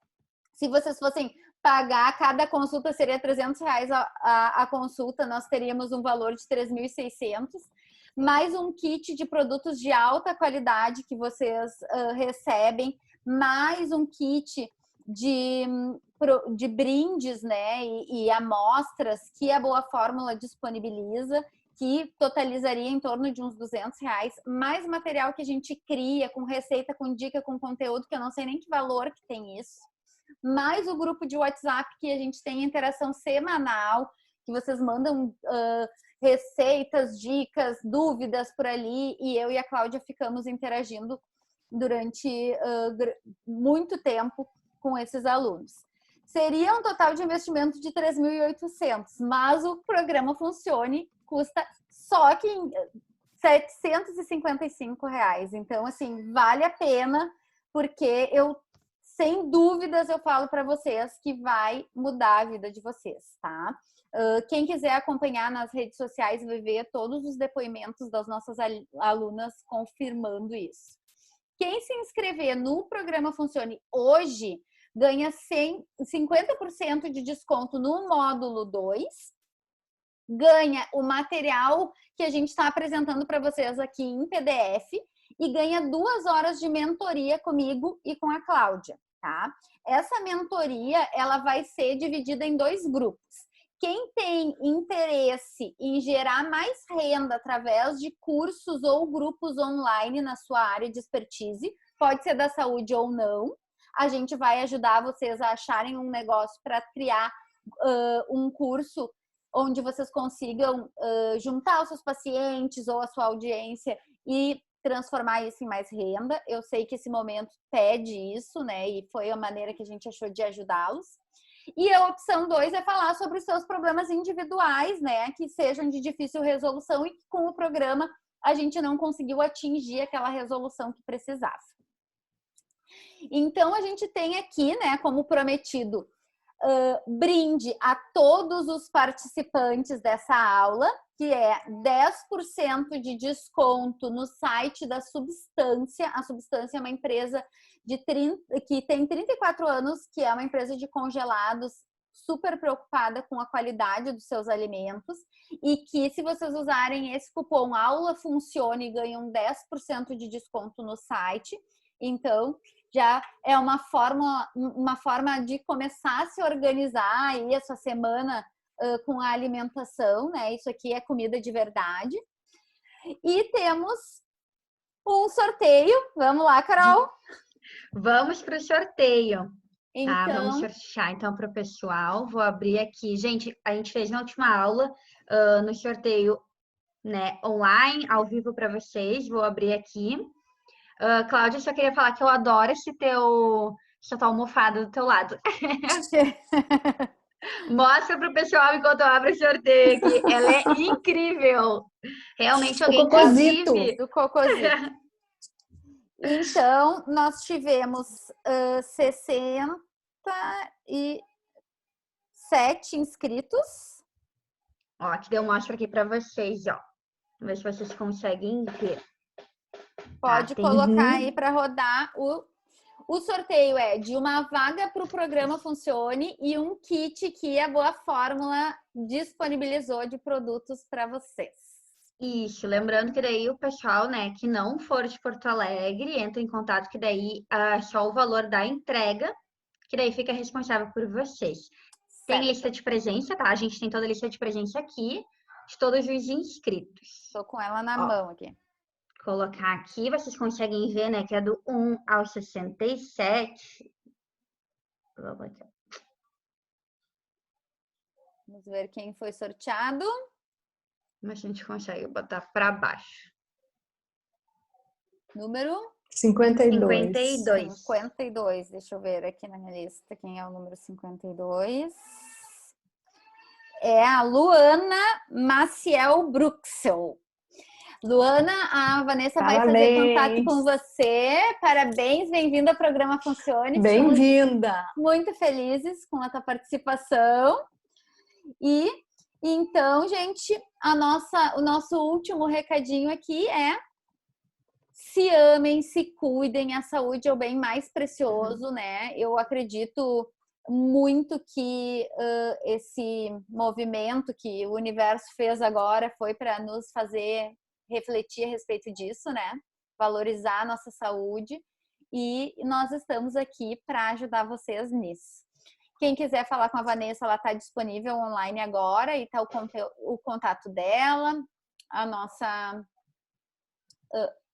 se vocês fossem pagar, cada consulta seria R$300 a consulta, nós teríamos um valor de 3.600, mais um kit de produtos de alta qualidade que vocês recebem, mais um kit de brindes, né, e amostras que a Boa Fórmula disponibiliza, que totalizaria em torno de uns R$200, mais material que a gente cria, com receita, com dica, com conteúdo, que eu não sei nem que valor que tem isso, mais o grupo de WhatsApp, que a gente tem interação semanal, que vocês mandam receitas, dicas, dúvidas por ali, e eu e a Cláudia ficamos interagindo durante muito tempo com esses alunos. Seria um total de investimento de 3.800, mas o programa Funcione custa só R$ 755. Então, assim, vale a pena, porque sem dúvidas, eu falo para vocês que vai mudar a vida de vocês, tá? Quem quiser acompanhar nas redes sociais vai ver todos os depoimentos das nossas alunas confirmando isso. Quem se inscrever no programa Funcione hoje ganha 50% de desconto no módulo 2, ganha o material que a gente está apresentando para vocês aqui em PDF e ganha 2 horas de mentoria comigo e com a Cláudia, tá? Essa mentoria, ela vai ser dividida em 2 grupos. Quem tem interesse em gerar mais renda através de cursos ou grupos online na sua área de expertise, pode ser da saúde ou não, a gente vai ajudar vocês a acharem um negócio para criar um curso onde vocês consigam juntar os seus pacientes ou a sua audiência e transformar isso em mais renda. Eu sei que esse momento pede isso, né? E foi a maneira que a gente achou de ajudá-los. E a opção 2 é falar sobre os seus problemas individuais, né? Que sejam de difícil resolução e que com o programa a gente não conseguiu atingir aquela resolução que precisava. Então, a gente tem aqui, né, como prometido, brinde a todos os participantes dessa aula, que é 10% de desconto no site da Substância. A Substância é uma empresa que tem 34 anos, que é uma empresa de congelados super preocupada com a qualidade dos seus alimentos e que, se vocês usarem esse cupom Aula Funcione, ganham 10% de desconto no site. Então, já é uma forma de começar a se organizar aí a sua semana com a alimentação, né? Isso aqui é comida de verdade. E temos um sorteio. Vamos lá, Carol? Vamos para o sorteio. Então, tá, vamos sortear então para o pessoal. Vou abrir aqui. Gente, a gente fez na última aula no sorteio, né, online, ao vivo para vocês. Vou abrir aqui. Cláudia, só queria falar que eu adoro essa tua almofada do teu lado. Mostra pro pessoal enquanto eu abro o sorteio aqui. Ela é incrível. Realmente alguém que vive... Do cocôzito. Então, nós tivemos 67 inscritos. Ó, aqui eu mostro aqui para vocês, ó. Vamos ver se vocês conseguem ver. Pode colocar aí para rodar. O sorteio é de uma vaga para o programa Funcione e um kit que a Boa Fórmula disponibilizou de produtos para vocês. Isso, lembrando que daí o pessoal, né, que não for de Porto Alegre, entra em contato, que daí só o valor da entrega, que daí fica responsável por vocês. Tem lista de presença, tá? A gente tem toda a lista de presença aqui, de todos os inscritos. Estou com ela na mão aqui. Colocar aqui, vocês conseguem ver, né, que é do 1 ao 67. Vamos ver quem foi sorteado. Mas a gente consegue botar para baixo. Número? 52. 52. Deixa eu ver aqui na minha lista quem é o número 52. É a Luana Maciel Bruxel. Luana, a Vanessa vai fazer contato com você. Parabéns, bem-vinda ao programa Funcione. Bem-vinda! Muito felizes com a tua participação. E então, gente, o nosso último recadinho aqui é: se amem, se cuidem, a saúde é o bem mais precioso, né? Eu acredito muito que esse movimento que o universo fez agora foi para nos fazer refletir a respeito disso, né? Valorizar a nossa saúde, e nós estamos aqui para ajudar vocês nisso. Quem quiser falar com a Vanessa, ela está disponível online agora e está o contato dela, a nossa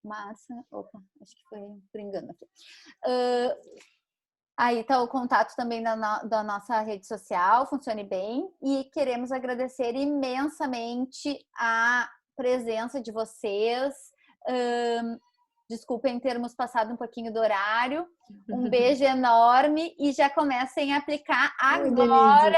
Márcia, acho que foi por engano aqui. Aí está o contato também da nossa rede social, Funcione Bem, e queremos agradecer imensamente a presença de vocês. Desculpem termos passado um pouquinho do horário. Um beijo enorme e já comecem a aplicar agora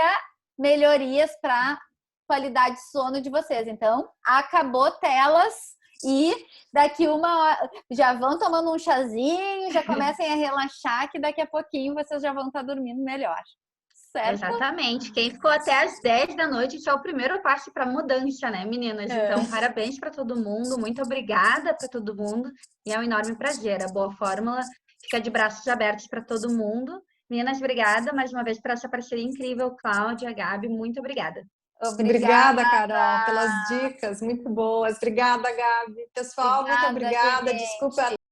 melhorias para qualidade de sono de vocês. Então, acabou telas E daqui uma hora já vão tomando um chazinho, já comecem a relaxar, que daqui a pouquinho vocês já vão estar dormindo melhor. Certo? Exatamente. Quem ficou até às 10 da noite, isso é o primeiro passo para mudança, né, meninas? Então, parabéns para todo mundo, muito obrigada para todo mundo e é um enorme prazer. A Boa Fórmula fica de braços abertos para todo mundo. Meninas, obrigada mais uma vez por essa parceria incrível, Cláudia, Gabi, muito obrigada. Obrigada, Carol, pelas dicas muito boas. Obrigada, Gabi. Pessoal, muito obrigada. gente. Desculpa